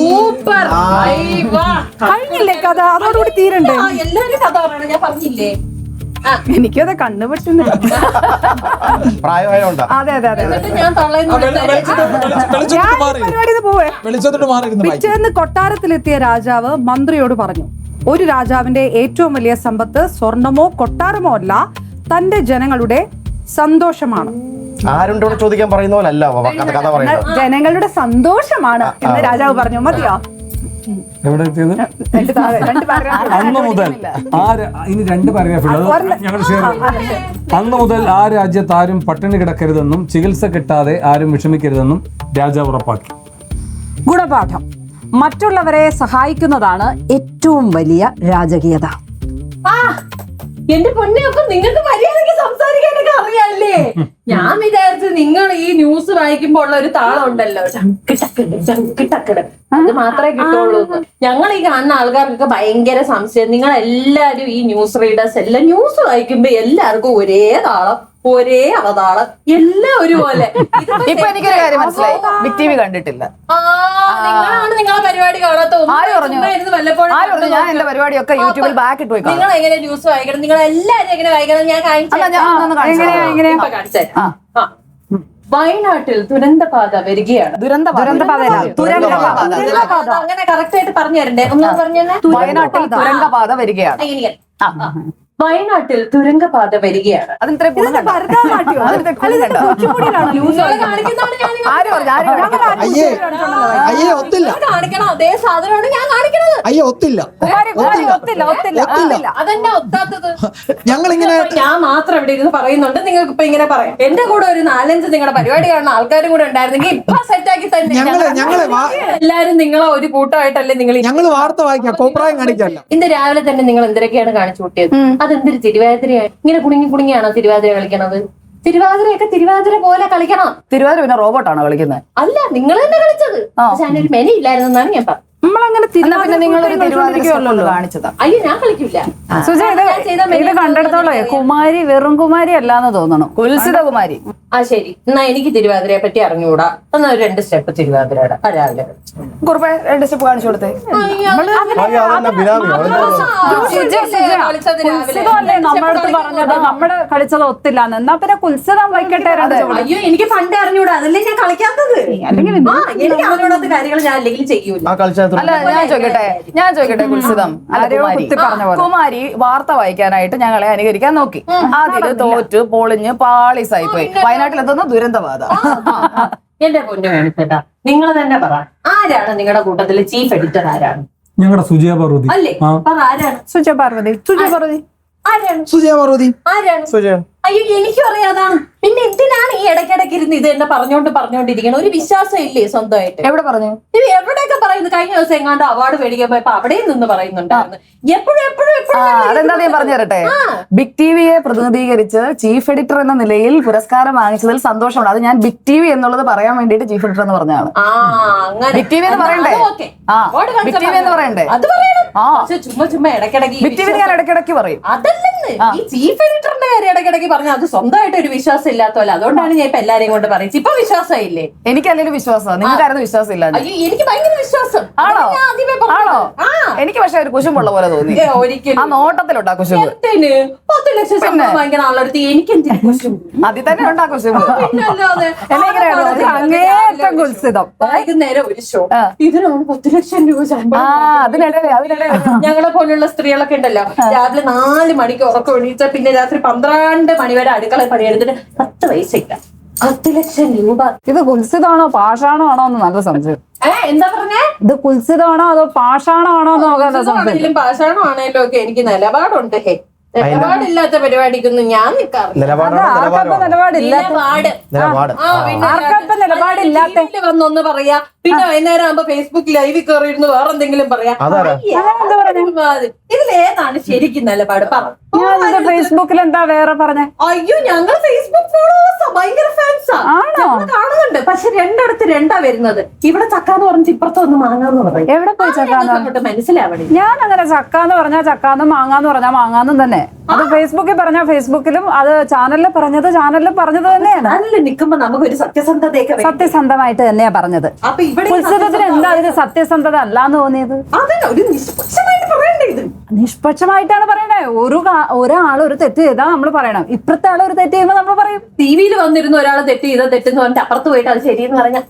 കഴിഞ്ഞില്ലേ കഥ? അതോടുകൂടി തീരണ്ടേ? എല്ലാവരും കഥ പറയണം, ഞാൻ പറഞ്ഞില്ലേ. എനിക്കത് കണ്ണു പറ്റുന്നു. പ്രായമായോണ്ടാ. അതെ അതെ അതെ. ഞാൻ പിറ്റേന്ന് കൊട്ടാരത്തിലെത്തിയ രാജാവ് മന്ത്രിയോട് പറഞ്ഞു, ഒരു രാജാവിന്റെ ഏറ്റവും വലിയ സമ്പത്ത് സ്വർണമോ കൊട്ടാരമോ അല്ല, തന്റെ ജനങ്ങളുടെ സന്തോഷമാണ്. ആരുണ്ടോ ചോദിക്കാൻ പറയുന്ന പോലല്ല കഥ പറയുന്നത്. ജനങ്ങളുടെ സന്തോഷമാണ് എന്ന് രാജാവ് പറഞ്ഞു. മതിയോ? എവിടെ എത്തിയത്? അന്ന് മുതൽ ഇനി 2 പാരഗ്രാഫുകൾ ഞങ്ങൾ ഷെയർ ചെയ്യും. അന്ന് മുതൽ ആ രാജ്യത്ത് ആരും പട്ടിണി കിടക്കരുതെന്നും ചികിത്സ കിട്ടാതെ ആരും വിഷമിക്കരുതെന്നും രാജാവ് ഉറപ്പാക്കി. ഗുണപാഠം: മറ്റുള്ളവരെ സഹായിക്കുന്നതാണ് ഏറ്റവും വലിയ രാജകീയത. എന്റെ പൊന്നെയൊക്കെ നിങ്ങൾക്ക് മര്യാദയ്ക്ക് സംസാരിക്കാനൊക്കെ അറിയാല്ലേ? ഞാൻ വിചാരിച്ചു നിങ്ങൾ ഈ ന്യൂസ് വായിക്കുമ്പോ ഉള്ള ഒരു താളം ഉണ്ടല്ലോ, അത് മാത്രമേ കിട്ടുള്ളൂ. ഞങ്ങൾ ഈ കാണുന്ന ആൾക്കാർക്കൊക്കെ ഭയങ്കര സംശയം. നിങ്ങൾ എല്ലാരും ഈ ന്യൂസ് റീഡേഴ്സ് എല്ലാം ന്യൂസ് വായിക്കുമ്പോ എല്ലാവർക്കും ഒരേ താളം, ഒരേ അവതാളം, എല്ലാം ഒരുപോലെ. ഇപ്പൊ എനിക്കൊരു കാര്യം മനസ്സിലായി, ബിഗ് ടിവി കണ്ടിട്ടില്ല. നിങ്ങളാണ് നിങ്ങളെ പരിപാടി കാണാത്ത. ഞാൻ എന്റെ പരിപാടിയൊക്കെ യൂട്യൂബിൽ ബാക്ക് ഇട്ട് പോയി. നിങ്ങൾ എങ്ങനെ ന്യൂസ് വായിക്കണം, നിങ്ങൾ എല്ലാരും എങ്ങനെ വായിക്കണം ഞാൻ കാണിച്ചു. വയനാട്ടിൽ ദുരന്തപാത വരികയാണ്. അങ്ങനെ കറക്റ്റ് ആയിട്ട് പറഞ്ഞു തരണ്ടേ? ഒന്ന് പറഞ്ഞു. വയനാട്ടിൽ ദുരന്തപാത വരികയാണ്. വയനാട്ടിൽ തുരങ്കപാത വരികയാണ്. അതിന് ഇത്രയും ഗുണം കണ്ടോ? അതിന് ഇത്രയും ഗുണം കണ്ടോ? ആര് പറഞ്ഞു? ആര് പറഞ്ഞു? അയ്യേ അയ്യേ ഒത്തില്ല കാണിക്കണം അതേ സാധനമാണ് ഞാൻ കാണിക്കണത്. അയ്യേ ഒത്തില്ല ഒത്തില്ല അതെന്നെ ഒത്താത്തത്. ഞങ്ങളിങ്ങനെ ഞാൻ മാത്രം ഇവിടെ ഇരുന്ന് പറയുന്നുണ്ട്, നിങ്ങൾക്ക് ഇപ്പൊ ഇങ്ങനെ പറയാം. എന്റെ കൂടെ ഒരു 4-5 നിങ്ങളുടെ പരിപാടി കാണുന്ന ആൾക്കാരും കൂടെ ഉണ്ടായിരുന്നെങ്കിൽ ഇപ്പൊ സെറ്റാക്കി തന്നെ. ഞങ്ങള് എല്ലാരും നിങ്ങളെ ഒരു കൂട്ടമായിട്ടല്ലേ നിങ്ങൾ. ഞങ്ങള് വാർത്ത വായിക്കാം, കോപ്രായം കാണിക്കല്ല. ഇന്ന് രാവിലെ തന്നെ നിങ്ങൾ എന്തൊക്കെയാണ് കാണിച്ചു കൂട്ടിയത്? അതെന്തൊരു തിരുവാതിരയാണ്? ഇങ്ങനെ കുണുങ്ങിയാണോ തിരുവാതിര കളിക്കണത്? തിരുവാതിരയൊക്കെ തിരുവാതിര പോലെ കളിക്കണം. തിരുവാതിര പിന്നെ റോബോട്ടാണോ കളിക്കുന്നത്? അല്ല, നിങ്ങൾ തന്നെ കളിച്ചത്. പക്ഷെ അതിനൊരു മെന ഇല്ലായിരുന്നെന്നാണ് ഞാൻ പറഞ്ഞത്. നമ്മളങ്ങനെ പിന്നെ നിങ്ങളൊരു തിരുവാതിര കാണിച്ചതാ. അയ്യോ, ഞാൻ കളിക്കില്ല. സുജ, ഇത് കണ്ടെടുത്തോളേ കുമാരി വെറും കുമാരി അല്ലാന്ന് തോന്നണു. കുൽസിത കുമാരി. ആ ശരി, എന്നാ എനിക്ക് തിരുവാതിരയെ പറ്റി അറിഞ്ഞുകൂടാ. എന്നാ ഒരു 2 സ്റ്റെപ്പ് തിരുവാതിരയുടെ രാവിലെ കുറുപ്പേ 2 സ്റ്റെപ്പ് കാണിച്ചു കൊടുത്തേ. കുൽസിതമല്ലേ നമ്മളടുത്ത് പറഞ്ഞത് നമ്മള് കളിച്ചത് ഒത്തില്ലാന്ന്? എന്നാ പിന്നെ കുൽസിതം വയ്ക്കട്ടെ. അയ്യോ, എനിക്ക് പണ്ടേ അറിഞ്ഞൂടാ, അതല്ലേ ഞാൻ കളിക്കാത്തത്. അല്ലെങ്കിൽ എനിക്ക് അറിഞ്ഞൂടാത്ത കാര്യങ്ങൾ ഞാൻ അല്ലെങ്കിൽ ചെയ്യൂല. അല്ല, ഞാൻ ചോദിക്കട്ടെ കുൽസിതം കുമാരി വാർത്ത വായിക്കാനായിട്ട് ഞങ്ങളെ അനുകരിക്കാൻ നോക്കി. അതില് തോറ്റ് പൊളിഞ്ഞ് പാളീസായി പോയി. വയനാട്ടിൽ എത്തുന്ന ദുരന്തബാധ. എന്റെ പൊന്നു വേണിച്ചേട്ടാ, നിങ്ങൾ തന്നെ പറ, ആരാണ് നിങ്ങളുടെ കൂട്ടത്തിലെ ചീഫ് എഡിറ്റർ? ആരാണ്? ഞങ്ങളുടെ സുജയ പാർവതി. അല്ലേ? പറ, ആരാണ്? സുജ പാർവതി. ആരാണ്? സുജയ പാർവതി. ആരാണ്? അയ്യോ, എനിക്കും അറിയാതാണ്. പിന്നെ എന്തിനാണ് ഈ ഇടയ്ക്കിടയ്ക്ക് ഇരുന്ന് ഇത് എന്നെ പറഞ്ഞോണ്ടിരിക്കണം? ഒരു വിശ്വാസം ഇല്ലേ സ്വന്തമായിട്ട്? എവിടെ പറഞ്ഞു? ഇത് എവിടെയൊക്കെ പറയുന്നത്? കഴിഞ്ഞ ദിവസം എങ്ങാണ്ട് അവാർഡ് മേടിക്കാൻ പോയപ്പോ അവിടെയും നിന്ന് പറയുന്നുണ്ടായിരുന്നു. അതെന്താ ഞാൻ പറഞ്ഞു തരട്ടെ. ബിഗ് ടിവിയെ പ്രതിനിധീകരിച്ച് ചീഫ് എഡിറ്റർ എന്ന നിലയിൽ പുരസ്കാരം വാങ്ങിച്ചതിൽ സന്തോഷമുണ്ട്. അത് ഞാൻ ബിഗ് ടിവി എന്നുള്ളത് പറയാൻ വേണ്ടിട്ട് ചീഫ് എഡിറ്റർ എന്ന് പറഞ്ഞാണ്. ബിഗ് ടിവി എന്ന് പറയണ്ടേ? ബിഗ് ടിവി എന്ന് പറയണ്ടേ? ചുമ്മാ ഇടയ്ക്കിടയ്ക്ക് ബിഗ് ടിവി ഞാൻ ഇടയ്ക്കിടയ്ക്ക് പറയും. അതല്ലെന്ന്, ഈ ചീഫ് എഡിറ്ററിന്റെ കാര്യം ഇടയ്ക്കിടയ്ക്ക് പറഞ്ഞാൽ അത് സ്വന്തമായിട്ട് ഒരു വിശ്വാസം ഇല്ലാത്തല്ല. അതുകൊണ്ടാണ് ഞാൻ ഇപ്പൊ എല്ലാരെയും കൊണ്ട് പറയും. ഇപ്പൊ വിശ്വാസം ഇല്ലേ? എനിക്കല്ലെങ്കിലും വിശ്വാസം. നിങ്ങൾക്കായിരുന്നു വിശ്വാസം ഇല്ല? അയ്യോ, എനിക്ക് ഭയങ്കര വിശ്വാസം. ആണോ? എനിക്ക് പക്ഷെ ഒരു കുശുമ്പുള്ള പോലെ തോന്നി. ആ നോട്ടത്തിലുണ്ടാ കുശുമ്പ്. 10 ലക്ഷം ശമ്പളം വാങ്ങിക്കുന്ന ആളെടുത്ത് എനിക്ക് എന്തിനു കുശുമ്പ്? അതിൽ തന്നെ ഉണ്ടാ കുശുമ്പ്. അങ്ങേറ്റം കുൽസിതം. വൈകുന്നേരം ഒരു ഷോ, ഇതിനാണ് 10 ലക്ഷം രൂപ ശമ്പളം. ഞങ്ങളെ പോലുള്ള സ്ത്രീകളൊക്കെ ഉണ്ടല്ലോ, രാവിലെ 4 മണിക്ക് ഉറക്കം എണീച്ച പിന്നെ രാത്രി 12 മണി വരെ അടുക്കള പണിയെടുത്തിട്ട് 10 പൈസയില്ല. 10 ലക്ഷം രൂപ. ഇത് കുൽസിതമാണോ പാഷാണോ ആണോ എന്ന് നല്ല സംശയം. എന്താ പറഞ്ഞേ? ഇത് കുൽസിതമാണോ അതോ പാഷാണോ ആണോ എന്ന് നോക്കാൻ സംശയം. പാഷാണോ ആണേലും ഒക്കെ എനിക്ക് നിലപാടുണ്ട്. നിലപാടില്ലാത്ത പരിപാടിക്കൊന്നും ഞാൻ നിൽക്കാറില്ല. വന്നൊന്ന് പറയാ, പിന്നെ വൈകുന്നേരം ആകുമ്പോ ഫേസ്ബുക്ക് ലൈവിൽ കയറിയിരുന്ന് വേറെ എന്തെങ്കിലും പറയാ. ഇതിലേതാണ് ശരിക്കും നിലപാട്? ഫേസ്ബുക്കിൽ എന്താ വേറെ പറഞ്ഞേ? അയ്യോ, ഞങ്ങൾ ഫേസ്ബുക്ക് ഫോളോവേഴ്സാ, ഭയങ്കര ഫാൻസാ. കാണുന്നുണ്ട്. പക്ഷെ 2 2 വരുന്നത്. ഇവിടെ ചക്കാന്ന് പറഞ്ഞ് ഇപ്പുറത്ത് ഒന്ന് മാങ്ങാന്ന് പറയും. എവിടെ പോയി ചക്കാന്ന് മനസ്സിലാവണേ. ഞാൻ അങ്ങനെ ചക്കാന്ന് പറഞ്ഞാൽ ചക്കാന്നും മാങ്ങാന്ന് പറഞ്ഞാൽ മാങ്ങാന്നും തന്നെ. അത് ഫേസ്ബുക്കിൽ പറഞ്ഞാൽ ഫേസ്ബുക്കിലും, അത് ചാനലിൽ പറഞ്ഞത് ചാനലിൽ പറഞ്ഞത് തന്നെയാണ്. അതിൽ നിൽക്കുമ്പോ നമുക്കൊരു സത്യസന്ധതയൊക്കെ സത്യസന്ധമായിട്ട് തന്നെയാ പറഞ്ഞത്. അപ്പൊ ഇവിടെ ഉത്സവത്തിന് എന്താ അതിന് സത്യസന്ധത അല്ലാന്ന് തോന്നിയത്? ഒരു നിഷ്പക്ഷമായിട്ട് പറയണ്ടേ? ഇത് നിഷ്പക്ഷമായിട്ടാണ് പറയണേ. ഒരാൾ ഒരു തെറ്റ് ചെയ്താൽ നമ്മൾ പറയണം. ഇപ്പുറത്തെ ആൾ ഒരു തെറ്റ് ചെയ്യുമ്പോൾ നമ്മൾ പറയും. ടിവിയിൽ വന്നിരുന്ന ഒരാളെ തെറ്റ് ചെയ്താൽ തെറ്റെന്ന് പറഞ്ഞിട്ട് അപ്പുറത്ത് പോയിട്ട് അത് ശരിയെന്ന് പറഞ്ഞാൽ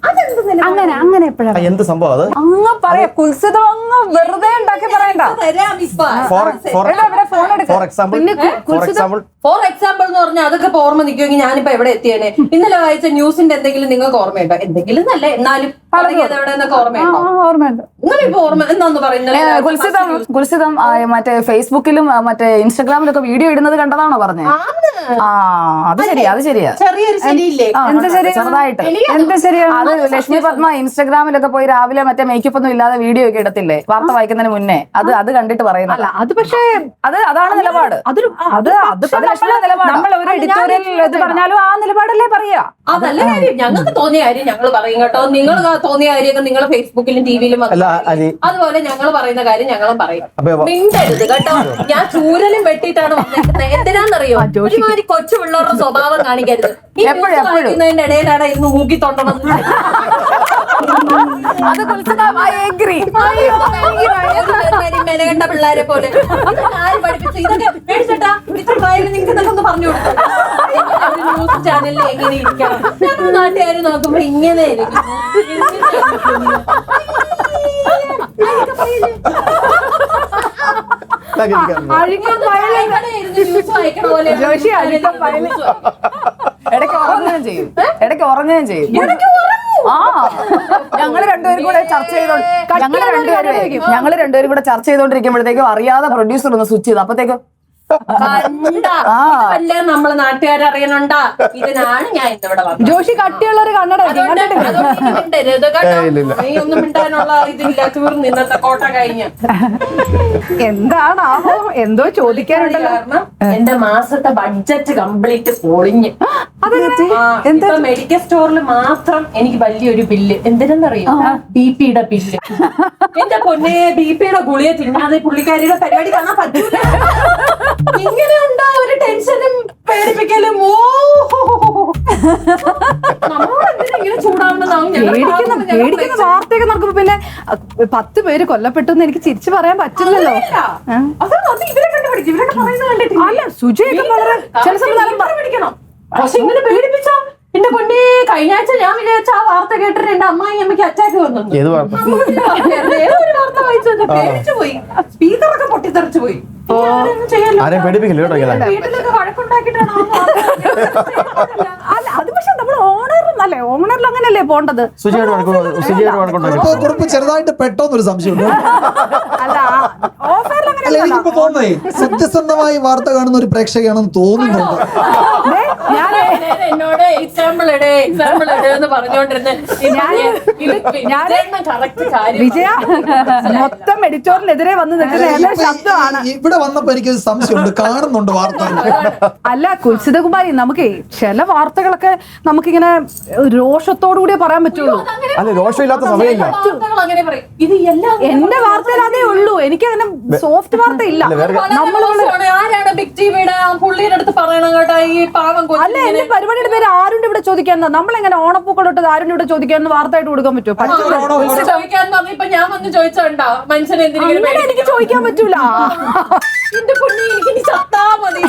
അങ്ങനെ എപ്പോഴാണ് എന്ത് സംഭവം? അത് അങ്ങ് പറയാ. കുൽസിതം അങ്ങ് വെറുതെ ഉണ്ടാക്കി പറയണ്ട. ഫോർ എക്സാമ്പിൾ എന്ന് പറഞ്ഞാൽ അതൊക്കെ ഓർമ്മ നിൽക്കുമെങ്കിൽ ഞാനിപ്പോ എവിടെ എത്തിയേനെ? ഇന്നലെ വായിച്ച ന്യൂസിന്റെ എന്തെങ്കിലും നിങ്ങൾക്ക് ഓർമ്മയുണ്ടോ? എന്തെങ്കിലും നല്ല എന്നാലും ഓർമ്മയുണ്ട്. നിങ്ങളിപ്പോ ഓർമ്മ എന്താന്ന് പറയുന്നത്? കുൽസിതം മറ്റേ ഫേസ്ബുക്കിലും മറ്റേ ഇൻസ്റ്റാഗ്രാമിലൊക്കെ വീഡിയോ ഇടുന്നത് കണ്ടതാണോ പറഞ്ഞത്? അത് ശരിയാ. ചെറിയൊരു ശരിയില്ലേ? ചെറുതായിട്ട് എന്താ ശരിയാ? അത് ലക്ഷ്മി പത്മ ഇൻസ്റ്റാഗ്രാമിലൊക്കെ പോയി രാവിലെ മറ്റേ മേക്കപ്പ് ഒന്നും ഇല്ലാതെ വീഡിയോ ഒക്കെ ഇടത്തില്ലേ വാർത്ത വായിക്കുന്നതിന് മുന്നേ? അത് കണ്ടിട്ട് പറയുന്നത്. അത് പക്ഷേ അതാണ് നിലപാട്. നമ്മൾ ഒരു എഡിറ്റോറിയൽ ഇത് പറഞ്ഞാലും ആ നിലപാടല്ലേ പറയാ. അതല്ല കാര്യം. ഞങ്ങൾക്ക് തോന്നിയ കാര്യം ഞങ്ങൾ പറയും കേട്ടോ. നിങ്ങൾ തോന്നിയ കാര്യമൊക്കെ നിങ്ങൾ ഫേസ്ബുക്കിലും ടിവിയിലും അതുപോലെ ഞങ്ങൾ പറയുന്ന കാര്യം ഞങ്ങളും പറയും. മിണ്ടരുത് കേട്ടോ. ഞാൻ ചൂരലും വെട്ടിയിട്ടാണ് വന്നിരിക്കുന്നത്. എന്തിനാന്നറിയോ? ഒരുമാതിരി കൊച്ചു പിള്ളേരുടെ സ്വഭാവം കാണിക്കരുത്. എപ്പോഴും ഇടയിലാണ് ഇരുന്ന് മൂക്കി തൊണ്ടണം. മെനകണ്ട പിള്ളേരെ പോലെ പഠിപ്പിച്ചു. ഇതൊക്കെ മേടിച്ചിട്ടാ ഇത്ര പ്രായം നിങ്ങൾക്ക് ഇതൊക്കെ ഒന്ന് പറഞ്ഞു കൊടുത്തു. ന്യൂസ് ചാനലിൽ എങ്ങനെ ഇരിക്കണം? ഞങ്ങൾ നാട്ടുകാർ നോക്കുമ്പോ ഇങ്ങനെ ഇരിക്കും. അഴുക്കം ജോഷി അഴുക്കം ഫയൽ ഇടയ്ക്ക് ഉറങ്ങുകയും ചെയ്യും. ഇടയ്ക്ക് ഉറങ്ങുകയും ചെയ്യും. ആ ഞങ്ങള് രണ്ടുപേരും കൂടെ ചർച്ച ചെയ്തോണ്ടിരിക്കുമ്പോഴത്തേക്കും അറിയാതെ പ്രൊഡ്യൂസർ ഒന്ന് സ്വിച്ച് ചെയ്തു. അപ്പത്തേക്കും അല്ലേ നമ്മള് നാട്ടുകാരറിയണുണ്ടാ ഇതിനാണ് ഞാൻ ഇന്നിവിടെ വന്നത്. ജോഷി കട്ടിയുള്ളൊരു കണ്ണട നീ ഒന്നും മിണ്ടാനുള്ള ഇതില്ല. തീർന്ന് ഇന്നത്തെ കോട്ട കഴിഞ്ഞ്. എന്താണാവോ എന്തോ ചോദിക്കാനുണ്ടല്ലോ. കാരണം എന്റെ മാസത്തെ ബഡ്ജറ്റ് കംപ്ലീറ്റ് പൊളിഞ്ഞ്. ഇപ്പൊ മെഡിക്കൽ സ്റ്റോറിൽ മാത്രം എനിക്ക് വലിയൊരു ബില്ല് എന്തിനെന്നറിയോ? BP-യുടെ ബില്ല്. എന്റെ പൊന്നെ BP-യുടെ ഗുളിക തിന്നാതെ പുള്ളിക്കാരിയുടെ പരിപാടി കാണാൻ പറ്റൂല. ഇങ്ങനെ ഉണ്ടാ ഒരു ടെൻഷനും പേടിപ്പിക്കലും. നമ്മളെന്തിനാ ചൂടാവണമെന്നാവും പേടിക്കുന്ന വാർത്തയൊക്കെ നടക്കുമ്പോ പിന്നെ 10 പേര് കൊല്ലപ്പെട്ടു എന്ന് എനിക്ക് ചിരിച്ചു പറയാൻ പറ്റില്ലല്ലോ. ഇവരെ കണ്ടുപിടിക്കും. ഇവരൊക്കെ പറയുന്നത് കണ്ടിട്ടില്ല. അല്ല സുജയൊക്കെ വളരെ ചില സമയം പിടിക്കണം. പക്ഷെ ഇങ്ങനെ പേടിപ്പിച്ചാ എന്റെ പൊന്നെ കഴിഞ്ഞ ആഴ്ച ഞാൻ വിചാരിച്ച ആ വാർത്ത കേട്ടിട്ട് എന്റെ അമ്മായി അമ്മയ്ക്ക് അറ്റാക്ക് വന്നു. ഏത് വാർത്ത? ഒരു വാർത്ത വായിച്ചത് പേടിച്ചു പോയി. സ്പീക്കറൊക്കെ പൊട്ടിത്തെറിച്ചു പോയി. ആരെയും പേടിപ്പിക്കില്ല കേട്ടോ. വീട്ടിലൊക്കെ വഴക്കുണ്ടാക്കിയിട്ടാണോ? അല്ല അത് പക്ഷെ നമ്മൾ ഓണറിൽ ഓണറിൽ അങ്ങനെയല്ലേ പോണ്ടത്. കുറിപ്പ് ചെറുതായിട്ട് പെട്ടോന്നൊരു സംശയമുണ്ട്. അല്ല ഓഫറിൽ അല്ല എനിക്കിപ്പോ തോന്നുന്നേ സത്യസന്ധമായി വാർത്ത കാണുന്ന ഒരു പ്രേക്ഷകയാണെന്ന് തോന്നുന്നുണ്ട്. എന്നോട് എക്സാമ്പിൾ എന്ന് പറഞ്ഞോണ്ടിരുന്ന വിജയ മൊത്തം എഡിറ്റോറിനെതിരെ വന്ന് നിൽക്കുന്ന ശബ്ദമാണ്. ഇവിടെ വന്നപ്പോ എനിക്കൊരു സംശയമുണ്ട്, കാണുന്നുണ്ട് വാർത്ത. അല്ല കുൽസിതകുമാരി, നമുക്ക് ചില വാർത്തകളൊക്കെ നമുക്കിങ്ങനെ രോഷത്തോടുകൂടിയേ പറയാൻ പറ്റുള്ളൂ. അല്ല രോഷമില്ലാത്ത സമയമില്ല. എന്റെ വാർത്തയിൽ അതേ ഉള്ളൂ. എനിക്ക് അങ്ങനെ സോഫ്റ്റ് വാർത്ത ഇല്ല. അല്ല എന്റെ പരിപാടിയുടെ പേര് ആരുണ്ട് ഇവിടെ ചോദിക്കാൻ? നമ്മളെങ്ങനെ ഓണപ്പൂക്കളിട്ട് ആരുണ്ട് ഇവിടെ ചോദിക്കാൻ വാർത്തയായിട്ട് കൊടുക്കാൻ പറ്റുമോ? ഞാൻ വന്ന് ചോദിച്ചോണ്ടാ മനുഷ്യനെ എനിക്ക് ചോദിക്കാൻ പറ്റൂല. എന്റെ പൊന്നെ എനിക്ക് ചത്താ മതി.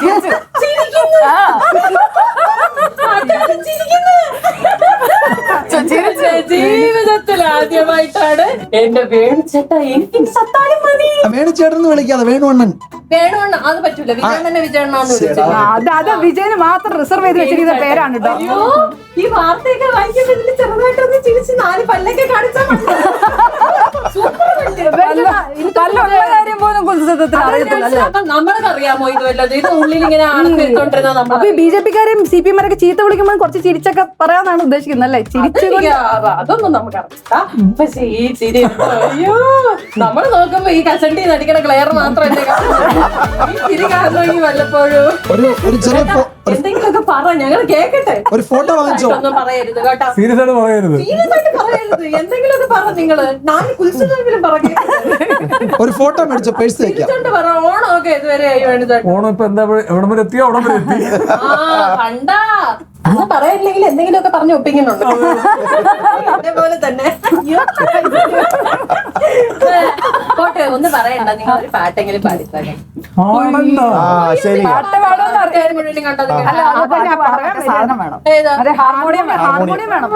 ജീവിതത്തിൽ ആദ്യമായിട്ടാണ് എന്റെ വേണുചേട്ടാ എനിക്ക് ചത്താലും മതി. വേണുചേട്ടൻ വിളിക്കാതെ വേണുവണ്ണൻ. വേണുവണ്ണ അത് പറ്റൂല. വിജയണ്ണനെ വിജയണ്ണാന്ന് വിളിച്ചത്. അത് വിജയന് മാത്രം റിസർവ് ചെയ്ത് വെച്ചിരിക്കുന്ന പേരാണ് കേട്ടോ. അയ്യോ ഈ വാർത്തയൊക്കെ വായിക്കുമ്പോൾ ഇതിൽ ചെറുതായിട്ടൊന്ന് ചിരിച്ച് 4 പല്ലൊക്കെ കാണിച്ചാൽ നമ്മളൊക്കെ അറിയാമോ ഇത് വല്ലതും? ഇത് ഉള്ളിൽ ഇങ്ങനെ ആണെടുത്തോണ്ടിരുന്ന നമ്മൾ BJP-കാരെയും CPM-മാരൊക്കെ ചീത്ത വിളിക്കുമ്പോൾ കുറച്ച് ചിരിച്ചൊക്കെ പറയാനാണ് ഉദ്ദേശിക്കുന്നത് അല്ലേ? അതൊന്നും നമുക്ക് അറിയാം. പക്ഷെ ഈ ചിരി അയ്യോ നമ്മൾ നോക്കുമ്പോ ഈ കസണ്ടി നടിക്കണ ക്ലെയർ മാത്രമല്ലേ ഈ ചിരി കാണണമെങ്കിൽ വല്ലപ്പോഴും എന്തെങ്കിലുമൊക്കെ പറ, ഞങ്ങൾ കേക്കട്ടെ. ഒരു ഫോട്ടോ വാങ്ങിച്ചോ? ഒന്നും പറയരുത് കേട്ടോ. സീരിയസ് ആയിട്ട് പറയരുത്. എന്തെങ്കിലുമൊക്കെ പറ. നിങ്ങള് 4 കുലിച്ചെങ്കിലും പറഞ്ഞു. ഒരു ഫോട്ടോ മേടിച്ചോ? പേഴ്സ് വെക്കാം. പറ. ഓണമൊക്കെ ഇതുവരെ ആയി വേണ്ടത്. ഓണം ഇപ്പൊ എന്താ എവിടെ വരെ എത്തിയോ? അവിടെ വരെ എത്തി. കണ്ടാ അത് പറയില്ലെങ്കിൽ എന്തെങ്കിലുമൊക്കെ പറഞ്ഞു ഒപ്പിക്കുന്നുണ്ട്. അതേപോലെ തന്നെ കോട്ടെ ഒന്ന് പറയണ്ട. നിങ്ങൾ ഒരു പാട്ടെങ്കിലും പാടിത്തരാം. പാട്ട് പാടാൻ അറിയാൻ മുഴുവനും കണ്ടത്. ഹാർമോണിയം വേണം.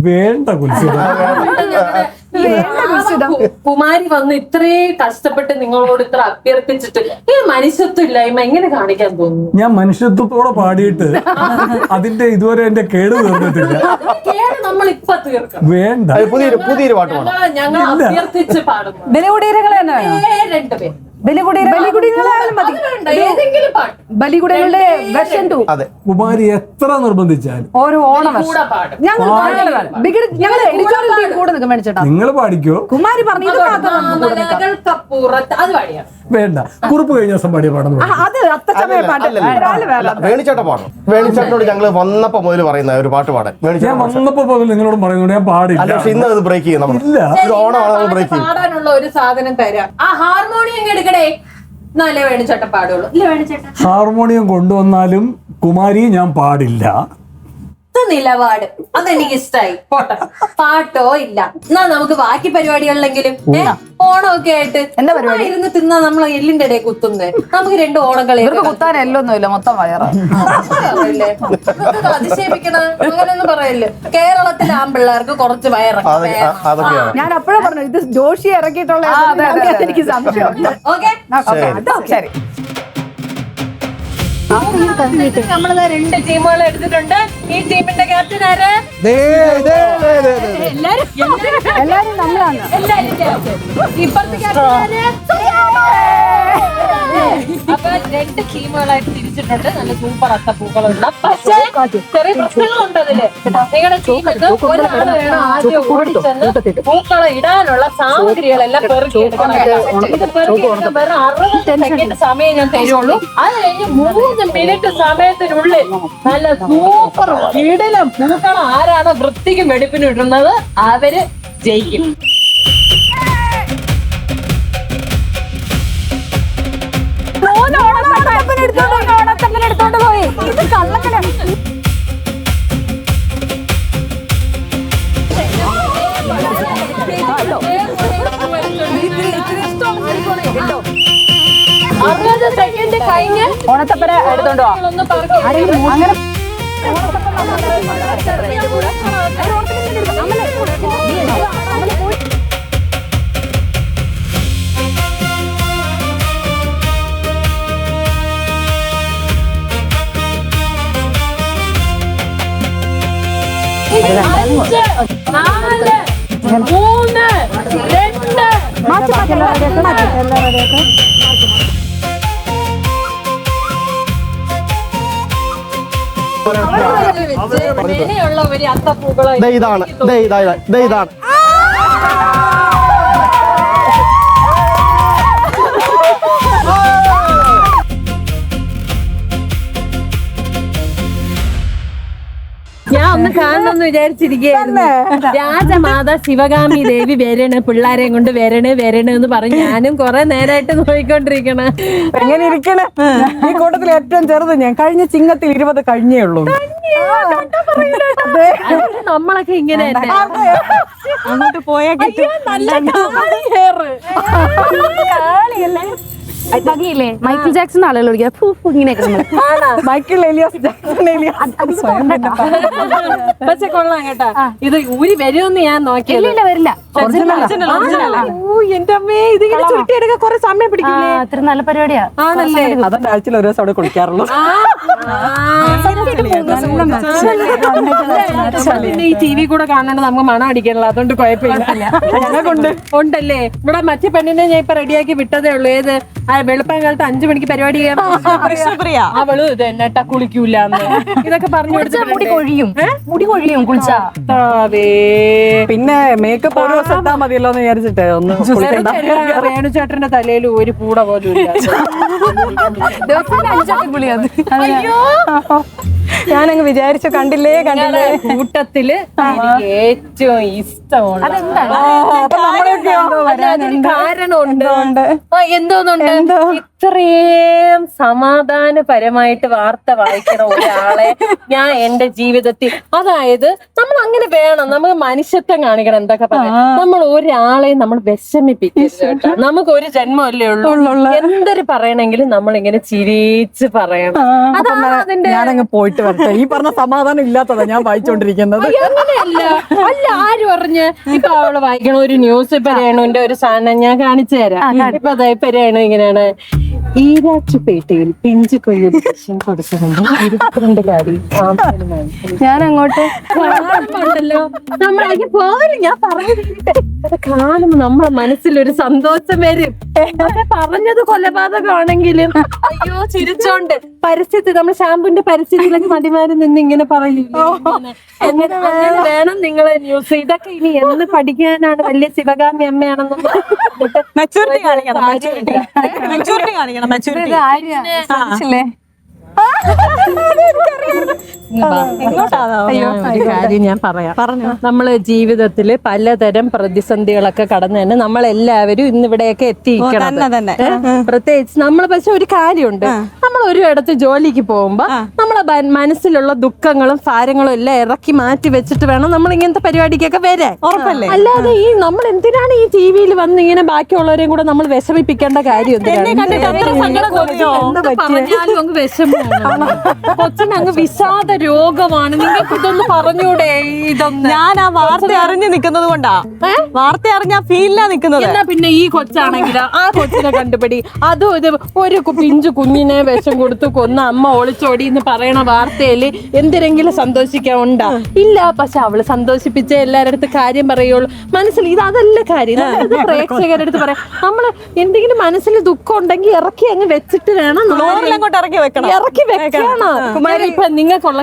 വേണ്ട കുമാരി വന്ന് ഇത്രയും കഷ്ടപ്പെട്ട് നിങ്ങളോട് ഇത്ര അഭ്യർത്ഥിച്ചിട്ട് ഈ മനുഷ്യത്വം ഇല്ലായ്മ എങ്ങനെ കാണിക്കാൻ തോന്നുന്നു? ഞാൻ മനുഷ്യത്വത്തോടെ പാടിയിട്ട് അതിന്റെ ഇതുവരെ എന്റെ കേട് തീർന്നിട്ടില്ല. നമ്മൾ ഇപ്പൊ തീർക്കാം. വേണ്ട പുതിയൊരു പാട്ട് പാടാം. ഞങ്ങൾ അഭ്യർത്ഥിച്ച് പാടുന്നു. ബലികുടങ്ങളുടെ വെർഷൻ 2. അതെ കുമാരി എത്ര നിർബന്ധിച്ചാലും ഒരു ഓണം ഞങ്ങൾ കൂടെ നിൽക്കും മേടിച്ചേട്ടാ. നിങ്ങൾ പാടിക്കോ. കുമാരി പറഞ്ഞു അത് പാടിയാ വേണ്ട. കുറിപ്പ് കഴിഞ്ഞ ദിവസം പാടിയ പാടുന്നു. അത് അത്തച്ചമയ പാട്ട്. വേണിച്ചേട്ടൻ പാടണം. വേണിച്ചേട്ടനോട് ഞങ്ങള് വന്നപ്പോ മുതൽ പറയുന്ന ഒരു പാട്ട് പാടാൻ. ഞാൻ വന്നപ്പോ പോലും നിങ്ങളോട് പറയുന്നുണ്ട് ഞാൻ പാടില്ല. പക്ഷെ ഇന്ന് അത് ബ്രേക്ക് ചെയ്യും. ഇല്ല, ഓണമാണ് നമ്മൾ ബ്രേക്ക് ചെയ്യും. പാടാനുള്ള ഒരു സാധനം തരാം. ആ ഹാർമോണിയം എടുക്കടേ. എന്നാലേ വേണിച്ചേട്ടൻ പാടുള്ളൂ. ഇല്ല വേണിച്ചേട്ടൻ ഹാർമോണിയം കൊണ്ടുവന്നാലും കുമാരി ഞാൻ പാടില്ല. നിലപാട് അതെനിക്ക് ഇഷ്ടായി. പോട്ടെ, പാട്ടോ ഇല്ല. എന്നാ നമുക്ക് ബാക്കി പരിപാടികളിലെങ്കിലും ഓണമൊക്കെ ആയിട്ട് എന്താ പരിപാടി? ഇരുന്ന് തിന്നാ നമ്മൾ എല്ലിന്റെ ഇടയിൽ കുത്തുന്നേ. നമുക്ക് 2 ഓണക്കളി ഇവർക്ക് കുത്താൻ എല്ലൊന്നുമില്ല, മൊത്തം വയറാണ്. അതിശയിപ്പിക്കണ അങ്ങനെയൊന്നും പറയല്ലേ. കേരളത്തിലെ ആൺപിള്ളേർക്ക് കുറച്ച് വയറൊക്കെ അതൊക്കെയാണ്. ഞാൻ അപ്പോഴും പറഞ്ഞു ഇത് ജോഷി ഇറക്കിയിട്ടുള്ള എനിക്ക് സംശയമുണ്ട്. ഓക്കെ. ശരി, നമ്മളിതാ 2 ടീമുകൾ എടുത്തിട്ടുണ്ട്. ഈ ടീമിന്റെ ക്യാപ്റ്റൻ ആര്? എല്ലാരും നമ്മളാണ്. എല്ലാരും ക്യാപ്റ്റൻ. ഇപ്പുറത്തെ ക്യാപ്റ്റൻ ആര്? അപ്പൊ 2 ടീമുകളായിട്ട് തിരിച്ചിട്ടുണ്ട്. നല്ല സൂപ്പർ അത്തപ്പൂക്കളുള്ള. പക്ഷേ ചെറിയ പ്രശ്നങ്ങളുണ്ട് അതില്. നിങ്ങളുടെ ടീമിൽ ഒരാള് വേണം ആദ്യം ഓടിച്ചെന്ന് പൂക്കളം ഇടാനുള്ള സാമഗ്രികളെല്ലാം പെറുക്കിയെടുക്കണം. ഇത് പെറുക്കിയെടുക്കാൻ വെറും 60 സെക്കൻഡ് സമയം ഞാൻ തരുള്ളൂ. അത് കഴിഞ്ഞ് 3 മിനിറ്റ് സമയത്തിനുള്ളിൽ നല്ല സൂപ്പർ കിടിലം പൂക്കളം ആരാണ് വൃത്തിക്കും വെടിപ്പിനും ഇടുന്നത് അവര് ജയിക്കും. എടുത്തോണ്ട് പോയി. ഇത് കള്ളക്കല. സെക്കൻഡ് കഴിഞ്ഞ് ഓണത്തപ്പന എടുത്തോണ്ട് പോവാ. അങ്ങനെ വിലയുള്ള ഒരു അത്തപ്പൂക്കളെ ഇതാണ്. ഞാൻ ഒന്ന് കാണണമെന്ന് വിചാരിച്ചിരിക്കുകയായിരുന്നു. രാജമാതാ ശിവകാമി ദേവി വരണ പിള്ളാരെയും കൊണ്ട് വരണേ എന്ന് പറഞ്ഞ് ഞാനും കുറെ നേരമായിട്ട് നോക്കിക്കൊണ്ടിരിക്കണ. എങ്ങനെ ഇരിക്കണേ? ഈ കൂട്ടത്തിൽ ഏറ്റവും ചെറുത് ഞാൻ. കഴിഞ്ഞ ചിങ്ങത്തിൽ 20 കഴിഞ്ഞേ ഉള്ളൂ. നമ്മളൊക്കെ ഇങ്ങനെ അങ്ങോട്ട് പോയാ മൈക്കിൾ ജാക്സൺ ആളുകൾ ഇങ്ങനെയൊക്കെ മൈക്കിൾ എലിയാസ് ജാക്സൺ പക്ഷെ കൊള്ളാം കേട്ടാ. ഇത് ഊരി വരുമെന്ന് ഞാൻ നോക്കിയില്ല. വരില്ല. എന്റെ അമ്മേ, ഇതിങ്ങനെ ചുരുട്ടിയെടുക്കാൻ കുറെ സമയം പിടിക്കില്ലേ? അത്ര നല്ല പരിപാടിയാ. ആണല്ലേ? അതൊക്കെ ആഴ്ചയിൽ ഒരു ദിവസം അവിടെ കുളിക്കാറുള്ളൂ. പിന്നെ ഈ TV കൂടെ കാണാണ്ട് നമുക്ക് മണം അടിക്കണല്ലോ, അതുകൊണ്ട് കുഴപ്പമില്ല. ഉണ്ടല്ലേ? ഇവിടെ മറ്റേ പെണ്ണിനെ ഞാൻ ഇപ്പൊ റെഡിയാക്കി വിട്ടതേ ഉള്ളൂ. ഏത് വെളുപ്പം കാലത്ത് 5 മണിക്ക് പരിപാടി അവള് ഇത് എന്നിട്ടാ കുളിക്കൂലെന്ന് ഇതൊക്കെ പറഞ്ഞു മുടി കൊഴിയും കുളിച്ചാ. പിന്നെ മേക്കപ്പ് ഒരു ദിവസം ഇട്ടാ മതിയല്ലോ എന്ന് വിചാരിച്ചിട്ട് ഒന്ന് രേണുചേട്ടന്റെ തലയിൽ ഒരു കൂട പോലും ഇല്ല. ഞാനങ്ങ് വിചാരിച്ചു കണ്ടില്ലേ കൂട്ടത്തില് എനിക്ക് ഏറ്റവും ഇഷ്ടമാണ്. കാരണമുണ്ട്. എന്തോന്നുണ്ട്? ഇത്രയും സമാധാനപരമായിട്ട് വാർത്ത വായിക്കണ ഒരാളെ ഞാൻ എന്റെ ജീവിതത്തിൽ, അതായത് നമ്മൾ അങ്ങനെ വേണം, നമുക്ക് മനുഷ്യത്വം കാണിക്കണം. എന്തൊക്കെ പറയാം, നമ്മൾ ഒരാളെ നമ്മൾ വിഷമിപ്പിക്കരുത് കേട്ടോ. നമുക്ക് ഒരു ജന്മമല്ലേ ഉള്ളൂ. എന്തൊരു പറയണെങ്കിലും നമ്മൾ ഇങ്ങനെ ചിരിച്ച് പറയണം. അതാണ് അതിന്റെ. ഞാനങ്ങ് പോയിട്ട് വരട്ടെ. ഈ പറഞ്ഞ സമാധാനം ഇല്ലാത്തതാ ഞാൻ വായിച്ചോണ്ടിരിക്കുന്നത്. അങ്ങനെയല്ല. അല്ല, ആര് പറഞ്ഞ്? ഇപ്പൊ അവള് വായിക്കണ ഒരു ന്യൂസ് ഇപ്പൊ രേണുവിന്റെ ഒരു സാധനം ഞാൻ കാണിച്ചു തരാം. ഇപ്പൊ അതാ ഇപ്പൊ രേണു ഇങ്ങനെയാണ്. ഈരാറ്റുപേട്ടയിൽ പിഞ്ചു കൊയ്യിൽ കൊടുക്കുന്നുണ്ട് 22 കാരി. ഞാൻ അങ്ങോട്ട് ഉണ്ടല്ലോ നമ്മളതിന് പോകലും. ഞാൻ പറഞ്ഞിട്ട് അത് കാണുമ്പോ നമ്മളെ മനസ്സിലൊരു സന്തോഷം വരും. പറഞ്ഞത് കൊലപാതകമാണെങ്കിലും അയ്യോ ചിരിച്ചോണ്ട്. പരിസ്ഥിതി, നമ്മൾ ഷാമ്പുവിന്റെ പരിസ്ഥിതിയിലൊക്കെ മടിമാരി നിന്ന് ഇങ്ങനെ പറയില്ലേ, അങ്ങനെ വേണം നിങ്ങളെ ന്യൂസ്. ഇതൊക്കെ ഇനി എന്ന് പഠിക്കാനാണ് വലിയ ശിവകാമി അമ്മയാണെന്ന് മെച്ചൂരിറ്റി കാണിക്കണം. മെച്ചൂരിറ്റി കാണിക്കണം. മെച്ചൂരിറ്റി ഒരു കാര്യം ഞാൻ പറയാം. നമ്മള് ജീവിതത്തില് പലതരം പ്രതിസന്ധികളൊക്കെ കടന്നു തന്നെ നമ്മളെല്ലാവരും ഇന്നിവിടെയൊക്കെ എത്തിയിരിക്കണം. പ്രത്യേകിച്ച് നമ്മൾ പക്ഷെ ഒരു കാര്യമുണ്ട്, നമ്മൾ ഒരു ഇടത്ത് ജോലിക്ക് പോകുമ്പോ നമ്മളെ മനസ്സിലുള്ള ദുഃഖങ്ങളും ഭാരങ്ങളും എല്ലാം ഇറക്കി മാറ്റി വെച്ചിട്ട് വേണം നമ്മൾ ഇങ്ങനത്തെ പരിപാടിക്കൊക്കെ വരാൻ. അല്ലാതെ ഈ നമ്മൾ എന്തിനാണ് ഈ ടിവിയിൽ വന്ന് ഇങ്ങനെ ബാക്കിയുള്ളവരെയും കൂടെ നമ്മൾ വിഷമിപ്പിക്കേണ്ട കാര്യം കൊച്ചിന് അങ്ങ് വിഷാദ രോഗമാണ്. നിങ്ങൾക്ക് ഇതൊന്ന് പറഞ്ഞൂടെ? ഇതൊന്നും ഞാൻ ആ വാർത്ത അറിഞ്ഞു നിൽക്കുന്നത് കൊണ്ടാ, വാർത്ത അറിഞ്ഞ ഫീലിലാ നിൽക്കുന്നത്. എന്നാ പിന്നെ ഈ കൊച്ചാണെങ്കിൽ ആ കൊച്ചിനെ കണ്ടുപിടി. അതും ഇത് ഒരു പിഞ്ചു കുഞ്ഞിനെ വിഷം കൊടുത്തു കൊന്ന അമ്മ ഒളിച്ചോടി എന്ന് പറയണ വാർത്തയില് എന്തിനെങ്കിലും സന്തോഷിക്കാനുണ്ടാ? ഇല്ല. പക്ഷെ അവള് സന്തോഷിപ്പിച്ച എല്ലാവരുടെ അടുത്ത് കാര്യം പറയുള്ളൂ. മനസ്സിൽ ഇത് അതല്ല കാര്യം. പ്രേക്ഷകരുടെ അടുത്ത് പറയാം, നമ്മള് എന്തെങ്കിലും മനസ്സിൽ ദുഃഖം ഉണ്ടെങ്കിൽ ഇറക്കി അങ്ങ് വെച്ചിട്ട് വേണം ഇറക്കി വെക്കണം. ഇറക്കി വെക്കണം. ഇപ്പൊ നിങ്ങൾക്കുള്ള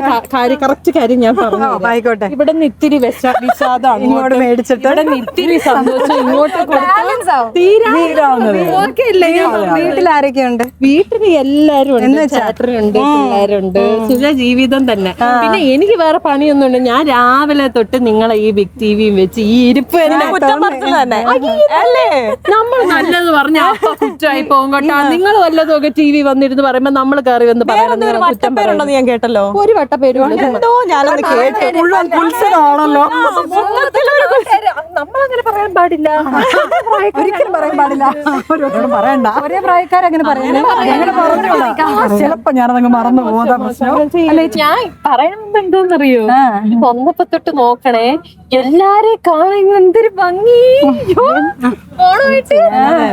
കറക്റ്റ് കാര്യം ഞാൻ പറഞ്ഞു. ആയിക്കോട്ടെ. ഇവിടെ നിന്ന് ഇത്തിരി വിഷാദം അങ്ങോട്ട് മേടിച്ചിട്ട് ഇവിടെ നിന്ന് ഇത്തിരി സന്തോഷം ഇങ്ങോട്ട് വീട്ടിൽ ആരൊക്കെയുണ്ട്? വീട്ടില് എല്ലാരും ഉണ്ട്. ചേട്ടനുണ്ട്, പിള്ളേരുണ്ട്, സുഖ ജീവിതം തന്നെ. പിന്നെ എനിക്ക് വേറെ പണിയൊന്നുമില്ല. ഞാൻ രാവിലെ തൊട്ട് നിങ്ങളെ ഈ ബിഗ് ടിവിയും വെച്ച് ഈ ഇരിപ്പ് നമ്മൾ നല്ലത് പറഞ്ഞ അപ്പൊ കുറ്റമായി പോകും കേട്ടോ. നിങ്ങൾ വല്ലതൊക്കെ ടി വി വന്നിരുന്ന് പറയുമ്പോ നമ്മൾ കയറി വന്ന് പറയുന്നത് ഞാൻ കേട്ടല്ലോ. ഒരു വട്ട പേര് ഞാനൊന്ന് കേട്ടു. മുഴുവൻ പുൽസനാണല്ലോ. നമ്മളങ്ങനെ പറയാൻ പാടില്ല, ഒരിക്കലും പറയാൻ പാടില്ല. പറയണ്ട. ഒരേ പ്രായക്കാരങ്ങനെ പറയുന്നത് ചിലപ്പോ ഞാനതങ്ങ് മറന്നു പോകാൻ പ്രശ്നം. ഞാൻ പറയണത് എന്തോന്നറിയോ? വന്നപ്പോ തൊട്ട് നോക്കണേ, എല്ലാരെയും കാണാൻ എന്തൊരു ഭംഗി. ഓണമായിട്ട്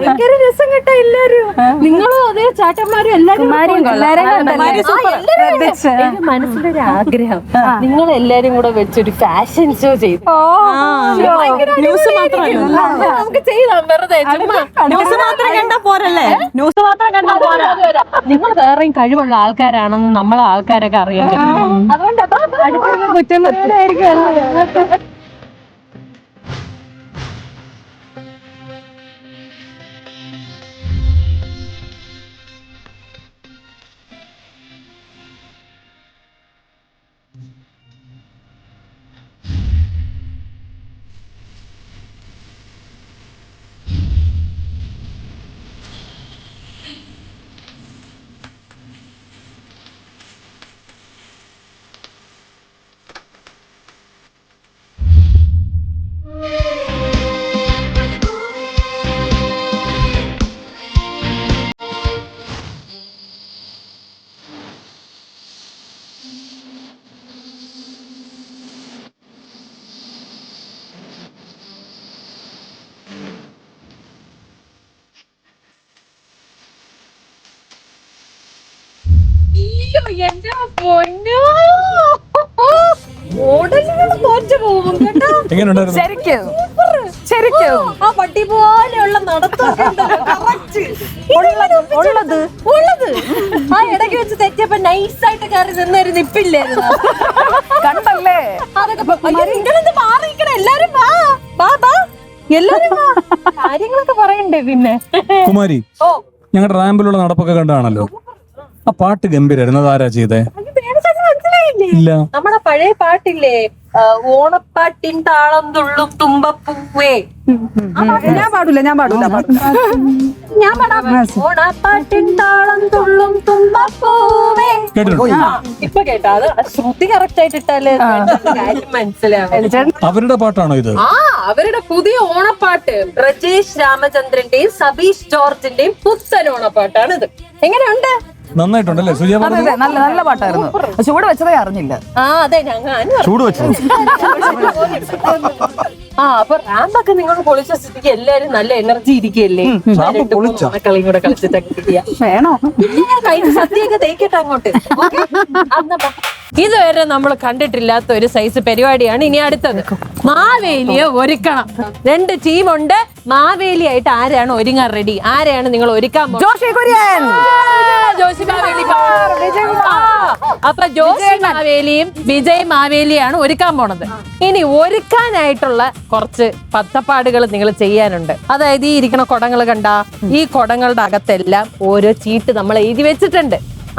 ഭയങ്കര രസം കേട്ടോ എല്ലാരും. നിങ്ങളും അതേ ചാട്ടന്മാരും എല്ലാരും. മനസ്സിലൊരു ആഗ്രഹം, നിങ്ങൾ എല്ലാരും കൂടെ വെച്ചൊരു ഫാഷൻ ഷോ ചെയ്തു. ന്യൂസ് മാത്രമല്ല, നമുക്ക് ചെയ്താം. വെറുതെ ന്യൂസ് മാത്രം കണ്ടാ പോരല്ലേ? ന്യൂസ് മാത്രം കണ്ടാ പോരാ. നിങ്ങൾ വേറെയും കഴിവുള്ള ആൾക്കാരാണെന്ന് നമ്മളെ ആൾക്കാരൊക്കെ അറിയാൻ പറ്റും. അതുകൊണ്ട് കുറ്റം ആയിരിക്കും. എന്റെ പൊന്നോ, മോഡലുകൾ തോറ്റു പോകും കേട്ടോ. ശരിക്കും ശരിക്കും ആ പട്ടി പോലെയുള്ള നടത്തൊക്കെ ഉള്ളത് ആ ഇടയ്ക്ക് വെച്ച് തെറ്റിയപ്പോ നൈസായിട്ട് കയറി നിന്നൊരു നിപ്പില്ലായിരുന്നു. കണ്ടല്ലേ? അതൊക്കെ നിങ്ങളെന്ത് മാറിയിരിക്കണ? എല്ലാരും വാ വാ വാ, എല്ലാരും വാ. കാര്യങ്ങളൊക്കെ പറയണ്ടേ പിന്നെ? കുമാരി, ഞങ്ങളുടെ റാമ്പിലുള്ള നടപ്പൊക്കെ കണ്ടാണല്ലോ. ആ പാട്ട് ഗംഭീരായിരുന്നു. അതാരാ ചെയ്തേ? ഇല്ല. നമ്മുടെ പഴയ പാട്ടില്ലേ, ഓണപ്പാട്ടിൻ താളം തുള്ളും തുമ്പപ്പൂവേ. ഞാൻ പാടില്ല. ഞാൻ പാടാം. ഓണപ്പാട്ടിൻ താളം തുള്ളും തുമ്പപ്പൂവേ. ഇപ്പൊ കേട്ടോ, അത് ശ്രുതി കറക്റ്റ് ആയിട്ട് ഇട്ടാല് കാര്യം മനസ്സിലാവും. അവരുടെ പാട്ടാണോ ഇത്? ആ, അവരുടെ പുതിയ ഓണപ്പാട്ട് ബ്രജേഷ് രാമചന്ദ്രന്റെയും സബീഷ് ജോർജിന്റെയും പുത്തൻ ഓണപ്പാട്ടാണ് ഇത്. എങ്ങനെയുണ്ട്? നന്നായിട്ടുണ്ടല്ലേ സുജയ? നല്ല നല്ല പാട്ടായിരുന്നു. ചൂട് വെച്ചതേ അറിഞ്ഞില്ല. ആ അതെ, ഞങ്ങൾ ചൂട് വെച്ചു. ആ അപ്പൊ റാമ്പൊക്കെ നിങ്ങൾ പൊളിച്ച സ്ഥിതിക്ക് എല്ലാരും നല്ല എനർജി ഇരിക്കല്ലേ? കളിയും കൂടെ കളിച്ചിട്ടൊക്കെ വേണോ? കഴിഞ്ഞ സദ്യയൊക്കെ തേക്കട്ടെ അങ്ങോട്ട്. ഇതുവരെ നമ്മൾ കണ്ടിട്ടില്ലാത്ത ഒരു സൈസ് പരിപാടിയാണ് ഇനി അടുത്തത്. മാവേലിയെ ഒരുക്കണം. 2 ടീമുണ്ട്. മാവേലി ആയിട്ട് ആരാണ് ഒരുങ്ങാൻ റെഡി? ആരെയാണ് നിങ്ങൾ ഒരുക്കാൻ? ജോഷി കുര്യൻ, ജോഷി മാവേലി. അപ്പൊ ജോഷി മാവേലിയും വിജയ് മാവേലിയാണ് ഒരുക്കാൻ പോണത്. ഇനി ഒരുക്കാനായിട്ടുള്ള കുറച്ച് പത്തപ്പാടുകൾ നിങ്ങൾ ചെയ്യാനുണ്ട്. അതായത് ഈ ഇരിക്കുന്ന കുടങ്ങൾ കണ്ട, ഈ കുടങ്ങളുടെ അകത്തെല്ലാം ഓരോ ചീട്ട് നമ്മൾ എഴുതി വെച്ചിട്ടുണ്ട്.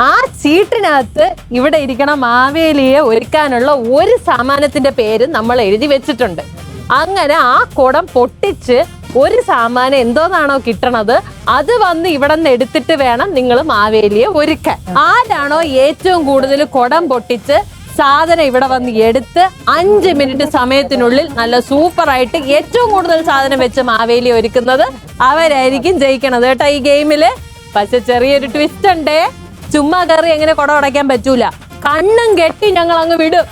ആ ഷീട്ടിനകത്ത് ഇവിടെ ഇരിക്കണ മാവേലിയെ ഒരുക്കാനുള്ള ഒരു സാമാനത്തിന്റെ പേര് നമ്മൾ എഴുതി വെച്ചിട്ടുണ്ട്. അങ്ങനെ ആ കുടം പൊട്ടിച്ച് ഒരു സാമാനം എന്തോന്നാണോ കിട്ടണത് അത് വന്ന് ഇവിടെ നിന്ന് എടുത്തിട്ട് വേണം നിങ്ങൾ മാവേലിയെ ഒരുക്കാൻ. ആരാണോ ഏറ്റവും കൂടുതൽ കുടം പൊട്ടിച്ച് സാധനം ഇവിടെ വന്ന് എടുത്ത് 5 മിനിറ്റ് സമയത്തിനുള്ളിൽ നല്ല സൂപ്പറായിട്ട് ഏറ്റവും കൂടുതൽ സാധനം വെച്ച് മാവേലി ഒരുക്കുന്നത് അവരായിരിക്കും ജയിക്കണത് കേട്ടോ ഈ ഗെയിമില്. പക്ഷെ ചെറിയൊരു ട്വിസ്റ്റ് ഉണ്ടേ, ചുമ്മാ കയറി എങ്ങനെ കുടം അടയ്ക്കാൻ പറ്റൂല, കണ്ണും കെട്ടി ഞങ്ങൾ അങ്ങ് വിടും.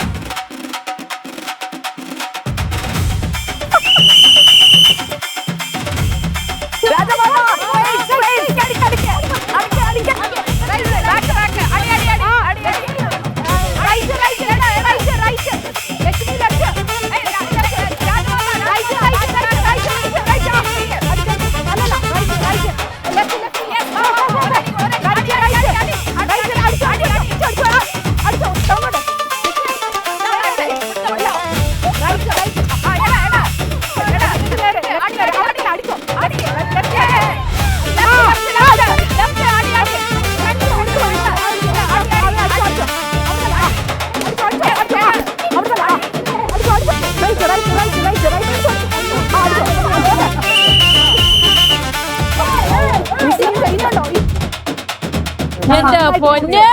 എന്റെ പൊന്നേ,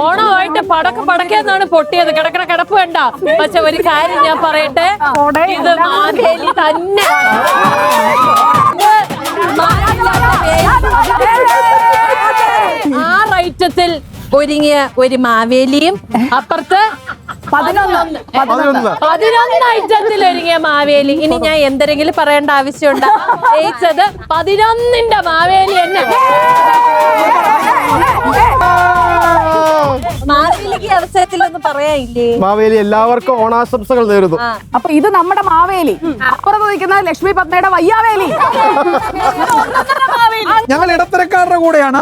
ഓണമായിട്ട് പടക്കെന്നാണ് പൊട്ടിയത്. കിടക്കണ കിടപ്പ് വേണ്ട. പക്ഷെ ഒരു കാര്യം ഞാൻ പറയട്ടെ, ഇത് മാവേലി തന്നെ. ആ ഐറ്റത്തിൽ ഒരുങ്ങിയ ഒരു മാവേലിയും അപ്പുറത്ത് 11 ഐറ്റത്തിൽ ഒരുങ്ങിയ മാവേലി. ഇനി ഞാൻ എന്തെങ്കിലും പറയേണ്ട ആവശ്യമുണ്ടോ? ജയിച്ചത് 11ന്റെ മാവേലി തന്നെ. മാവേലിക്ക് അവസരത്തിലൊന്നും പറയാനില്ലേ? മാവേലി എല്ലാവർക്കും ഓണാശംസകൾ നേരുന്നു. അപ്പൊ ഇത് നമ്മുടെ മാവേലി, അപ്പുറത്ത് നിൽക്കുന്ന ലക്ഷ്മി പത്മയുടെ വയ്യാവേലി. ഞങ്ങൾ ഇടത്തരക്കാരുടെ കൂടെയാണ്.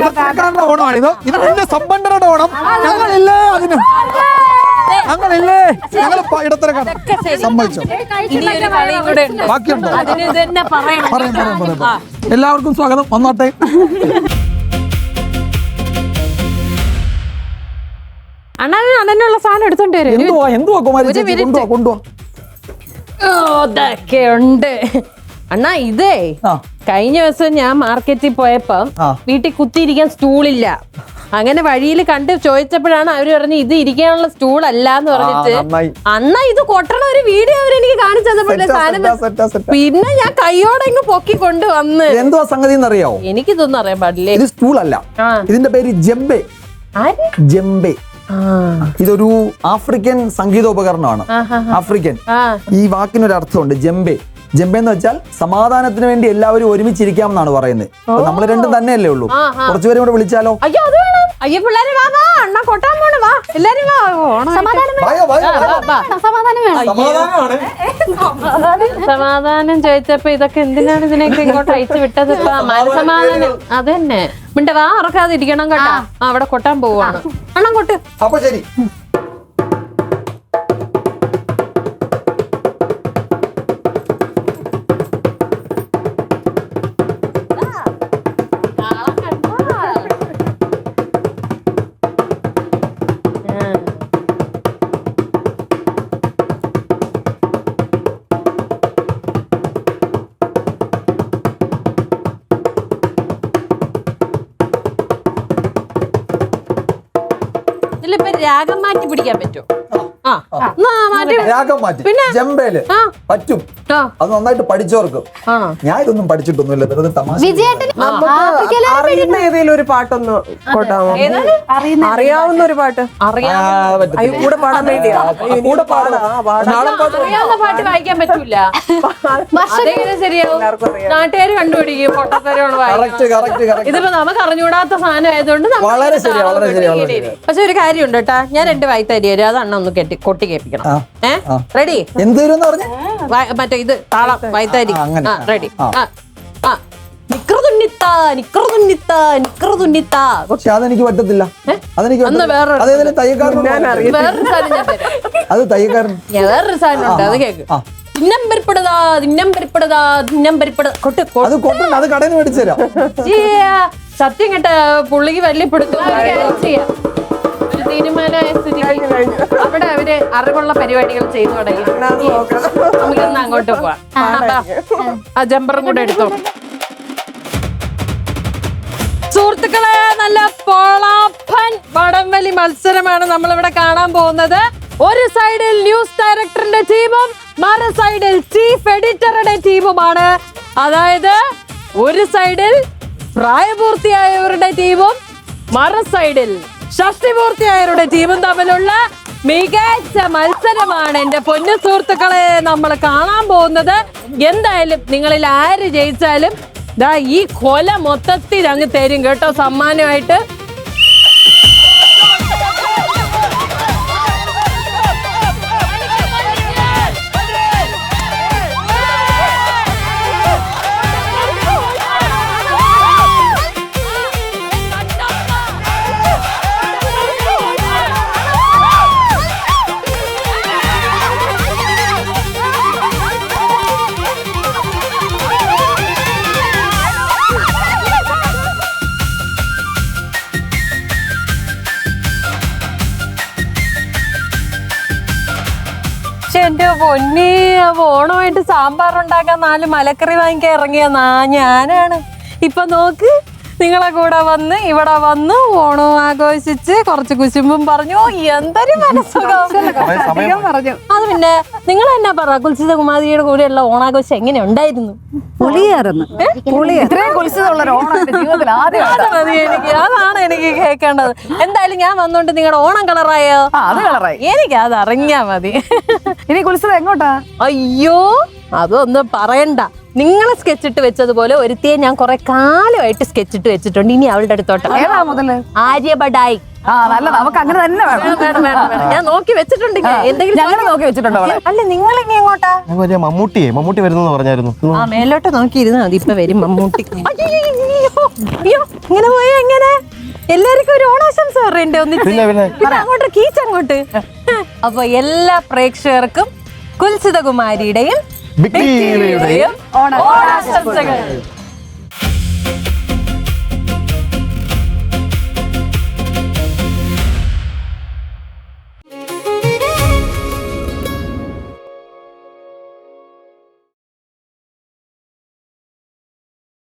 ഇടത്തരക്കാരുടെ ഓണമാണിത്. ഇത് വലിയ സമ്പന്നരുടെ ഓണം. ഞങ്ങളില്ലേ അതിന്, ഞങ്ങളില്ലേ, ഞങ്ങൾ ഇടത്തരക്കാരൻ. സമ്മതിച്ചോ? ബാക്കിയുണ്ടോ? പറയാം. എല്ലാവർക്കും സ്വാഗതം. വന്നോട്ടെ. അണ്ണനുള്ള സാധനം എടുത്തോണ്ട് വരും. എന്തുവാ കുമാരി കൊണ്ടുവാ. അതൊക്കെ ഉണ്ട് അണ്ണാ. ഇതേ കഴിഞ്ഞ ദിവസം ഞാൻ മാർക്കറ്റിൽ പോയപ്പോ വീട്ടിൽ കുത്തിയിരിക്കാൻ സ്റ്റൂളില്ല. അങ്ങനെ വഴിയിൽ കണ്ട് ചോദിച്ചപ്പോഴാണ് അവര് പറഞ്ഞ് ഇത് ഇരിക്കാനുള്ള സ്റ്റൂൾ അല്ല എന്ന് പറഞ്ഞിട്ട് അണ്ണ ഇത് കൊട്ടണ ഒരു വീഡിയോ അവരെനിക്ക് കാണിച്ചു തന്നപ്പോഴേ സാധനം. പിന്നെ ഞാൻ കൈയോടെ ഇങ്ങ് പൊക്കി കൊണ്ട് വന്ന്. എന്തുവാ സംഗതി എന്നറിയാവോ? എനിക്കിതൊന്നും അറിയാൻ പാടില്ലേ. ഇത് സ്റ്റൂൾ അല്ല, ഇതിന്റെ പേര് ജംബെ. ജംബെ ഇതൊരു ആഫ്രിക്കൻ സംഗീതോപകരണമാണ്. ആഫ്രിക്കൻ ഈ വാക്കിനൊരു അർത്ഥമുണ്ട്. ജംബെ. ജംബെ എന്ന് വെച്ചാൽ സമാധാനത്തിന് വേണ്ടി എല്ലാവരും ഒരുമിച്ചിരിക്കാം എന്നാണ് പറയുന്നത്. നമ്മൾ രണ്ടും തന്നെയല്ലേ ഉള്ളൂ. കുറച്ചുപേരും കൂടെ വിളിച്ചാലോ? അയ്യോ പിള്ളേര് വാ, വാ അണ്ണ കൊട്ടാൻ പോണ്, വാ എല്ലാരും വാ. സമാധാനം ചോദിച്ചപ്പോ ഇതൊക്കെ എന്തിനാണ് ഇതിനൊക്കെ ഇങ്ങോട്ട് അയച്ചു വിട്ടത്? മനസമാധാനം അത് തന്നെ. മിണ്ട വാ, ഇറക്കാതെ ഇരിക്കണം കേട്ടാ. അവിടെ കൊട്ടാൻ പോവാണ്. അണ്ണം കൊട്ട്. അപ്പൊ ശരി. രാഗം മാറ്റി പിടിക്കാൻ പറ്റുമോ? രാഗം മാറ്റി ജംബേല് പറ്റും. അത് നന്നായിട്ട് പഠിച്ചോർക്കും. ഞാൻ ഇതൊന്നും പഠിച്ചിട്ടൊന്നുമില്ല. അറിയുന്ന ഏതെങ്കിലും ഒരു പാട്ടൊന്ന് കൊട്ടാമോ? അറിയാവുന്ന ഒരു പാട്ട് കൂടെ പാടാൻ വേണ്ടിയാ. കൂടെ അറിയാവുന്ന പാട്ട് വായിക്കാൻ പറ്റൂല. അതെങ്ങനെ ശരിയാവും? നാട്ടുകാര് കണ്ടുപിടിക്കും. ഇതിപ്പോ നമുക്ക് അറിഞ്ഞൂടാത്ത സാധനം ആയതുകൊണ്ട്. പക്ഷെ ഒരു കാര്യമുണ്ട് കേട്ടാ, ഞാൻ 2 വായ്ത്തരി തരും. അത് അണ്ണ ഒന്ന് കൊട്ടി കേൾപ്പിക്കണം. റെഡി? മറ്റേ ഇത് താളം വായ്ത്തരി. റെഡി? അതെനിക്ക് പറ്റത്തില്ല. വേറൊരു സാധനം ഉണ്ട്, അത് കേക്ക്. ദിന്നം പരിപ്പെടുതാ ദിന്നം പരിപ്പെടുതാ ദിന്നം പരിപ്പെടുക കൊട്ട് അത് കൊണ്ടുണ്ട്, അത് കടയിൽ മേടിച്ചു തരാം. സത്യം കേട്ട പുള്ളിക്ക് വലിയ പിടുത്തം ചെയ്യാം. ഒരു തീരുമാനമായ സ്ഥിതിക്ക് അവിടെ അവര് അറിവുള്ള പരിപാടികൾ ചെയ്തു തുടങ്ങി. നമുക്കിന്ന് അങ്ങോട്ട് പോവാം. ആ ജമ്പറും കൂടെ എടുത്തോ. സുഹൃത്തുക്കളെ, നല്ല പൊളാപ്പൻ വടംവലി മത്സരമാണ് നമ്മളിവിടെ കാണാൻ പോകുന്നത്. ഒരു സൈഡിൽ ന്യൂസ് ഡയറക്ടറിന്റെ ടീമും മറു സൈഡിൽ ചീഫ് എഡിറ്ററുടെ ടീമുമാണ്. അതായത് ഒരു സൈഡിൽ പ്രായപൂർത്തിയായവരുടെ ടീമും മറു സൈഡിൽ ഷഷ്ടിപൂർത്തിയായവരുടെ ടീമും തമ്മിലുള്ള മികച്ച മത്സരമാണ് എന്റെ പൊന്നു സുഹൃത്തുക്കളെ നമ്മൾ കാണാൻ പോകുന്നത്. എന്തായാലും നിങ്ങളിൽ ആര് ജയിച്ചാലും ദാ ഈ കൊല മൊത്തത്തിൽ അങ്ങ് തരും കേട്ടോ സമ്മാനമായിട്ട്. എന്റെ പൊന്നി, ഓണമായിട്ട് സാമ്പാർ ഉണ്ടാക്കാൻ 4 മലക്കറി വാങ്ങിക്കാൻ ഇറങ്ങിയ ഞാനാണ്. ഇപ്പൊ നോക്ക്, നിങ്ങളെ കൂടെ വന്ന് ഇവിടെ വന്ന് ഓണവും ആഘോഷിച്ച് കുറച്ച് കുശുമ്പും പറഞ്ഞു. എന്തൊരു മനസ്സുഖം പറഞ്ഞു. അത് പിന്നെ നിങ്ങൾ എന്നാ പറ, കുൽസിത കുമാരിയുടെ കൂടെയുള്ള ഓണാഘോഷം എങ്ങനെ ഉണ്ടായിരുന്നു? പുളിയായിരുന്നു. ഇത്രയും കുലിച്ചതുള്ള ഒരു ഓണം എന്റെ ജീവിതത്തിൽ ആദ്യം. അതാണ് എനിക്ക് കേൾക്കേണ്ടത്. എന്തായാലും ഞാൻ വന്നോണ്ട് നിങ്ങളുടെ ഓണം കളറായോ? അത് കളറായി. എനിക്ക് അത് അറിഞ്ഞാ മതി. ഇനി കുലിച്ചത് എങ്ങോട്ടാ? അയ്യോ, അതൊന്നും പറയണ്ട. നിങ്ങളെ സ്കെച്ചിട്ട് വെച്ചതുപോലെ ഒരുത്തിയെ ഞാൻ കുറെ കാലമായിട്ട് സ്കെച്ചിട്ട് വെച്ചിട്ടുണ്ട്. ഇനി അവളുടെ അടുത്തോട്ട്. ഏതാ മുതല്? ആര്യബഡായി. നല്ല നമുക്ക് അങ്ങനെ തന്നെ വേണം. ഞാൻ നോക്കി വെച്ചിട്ടുണ്ട്. ഞങ്ങൾ നോക്കി വെച്ചിട്ടുണ്ടോ അവളെ? അല്ല, നിങ്ങൾ ഇനി എങ്ങോട്ടാ? മമ്മൂട്ടി വരുന്നു പറഞ്ഞായിരുന്നു. ആ, മേലോട്ട് നോക്കിയിരുന്നാ മതി. ഇപ്പൊ വരും മമ്മൂട്ടി. അയ്യോ, ഇങ്ങനെ പോയാ എങ്ങനെ? എല്ലാവർക്കും ഒരു ഓണാശംസ പറയണ്ടേ? ഒന്നിച്ച് അങ്ങോട്ട് കീച്ചങ്ങോട്ട്. അപ്പൊ എല്ലാ പ്രേക്ഷകർക്കും കുൽസിത കുമാരിയുടെയും ഓണാശംസകൾ.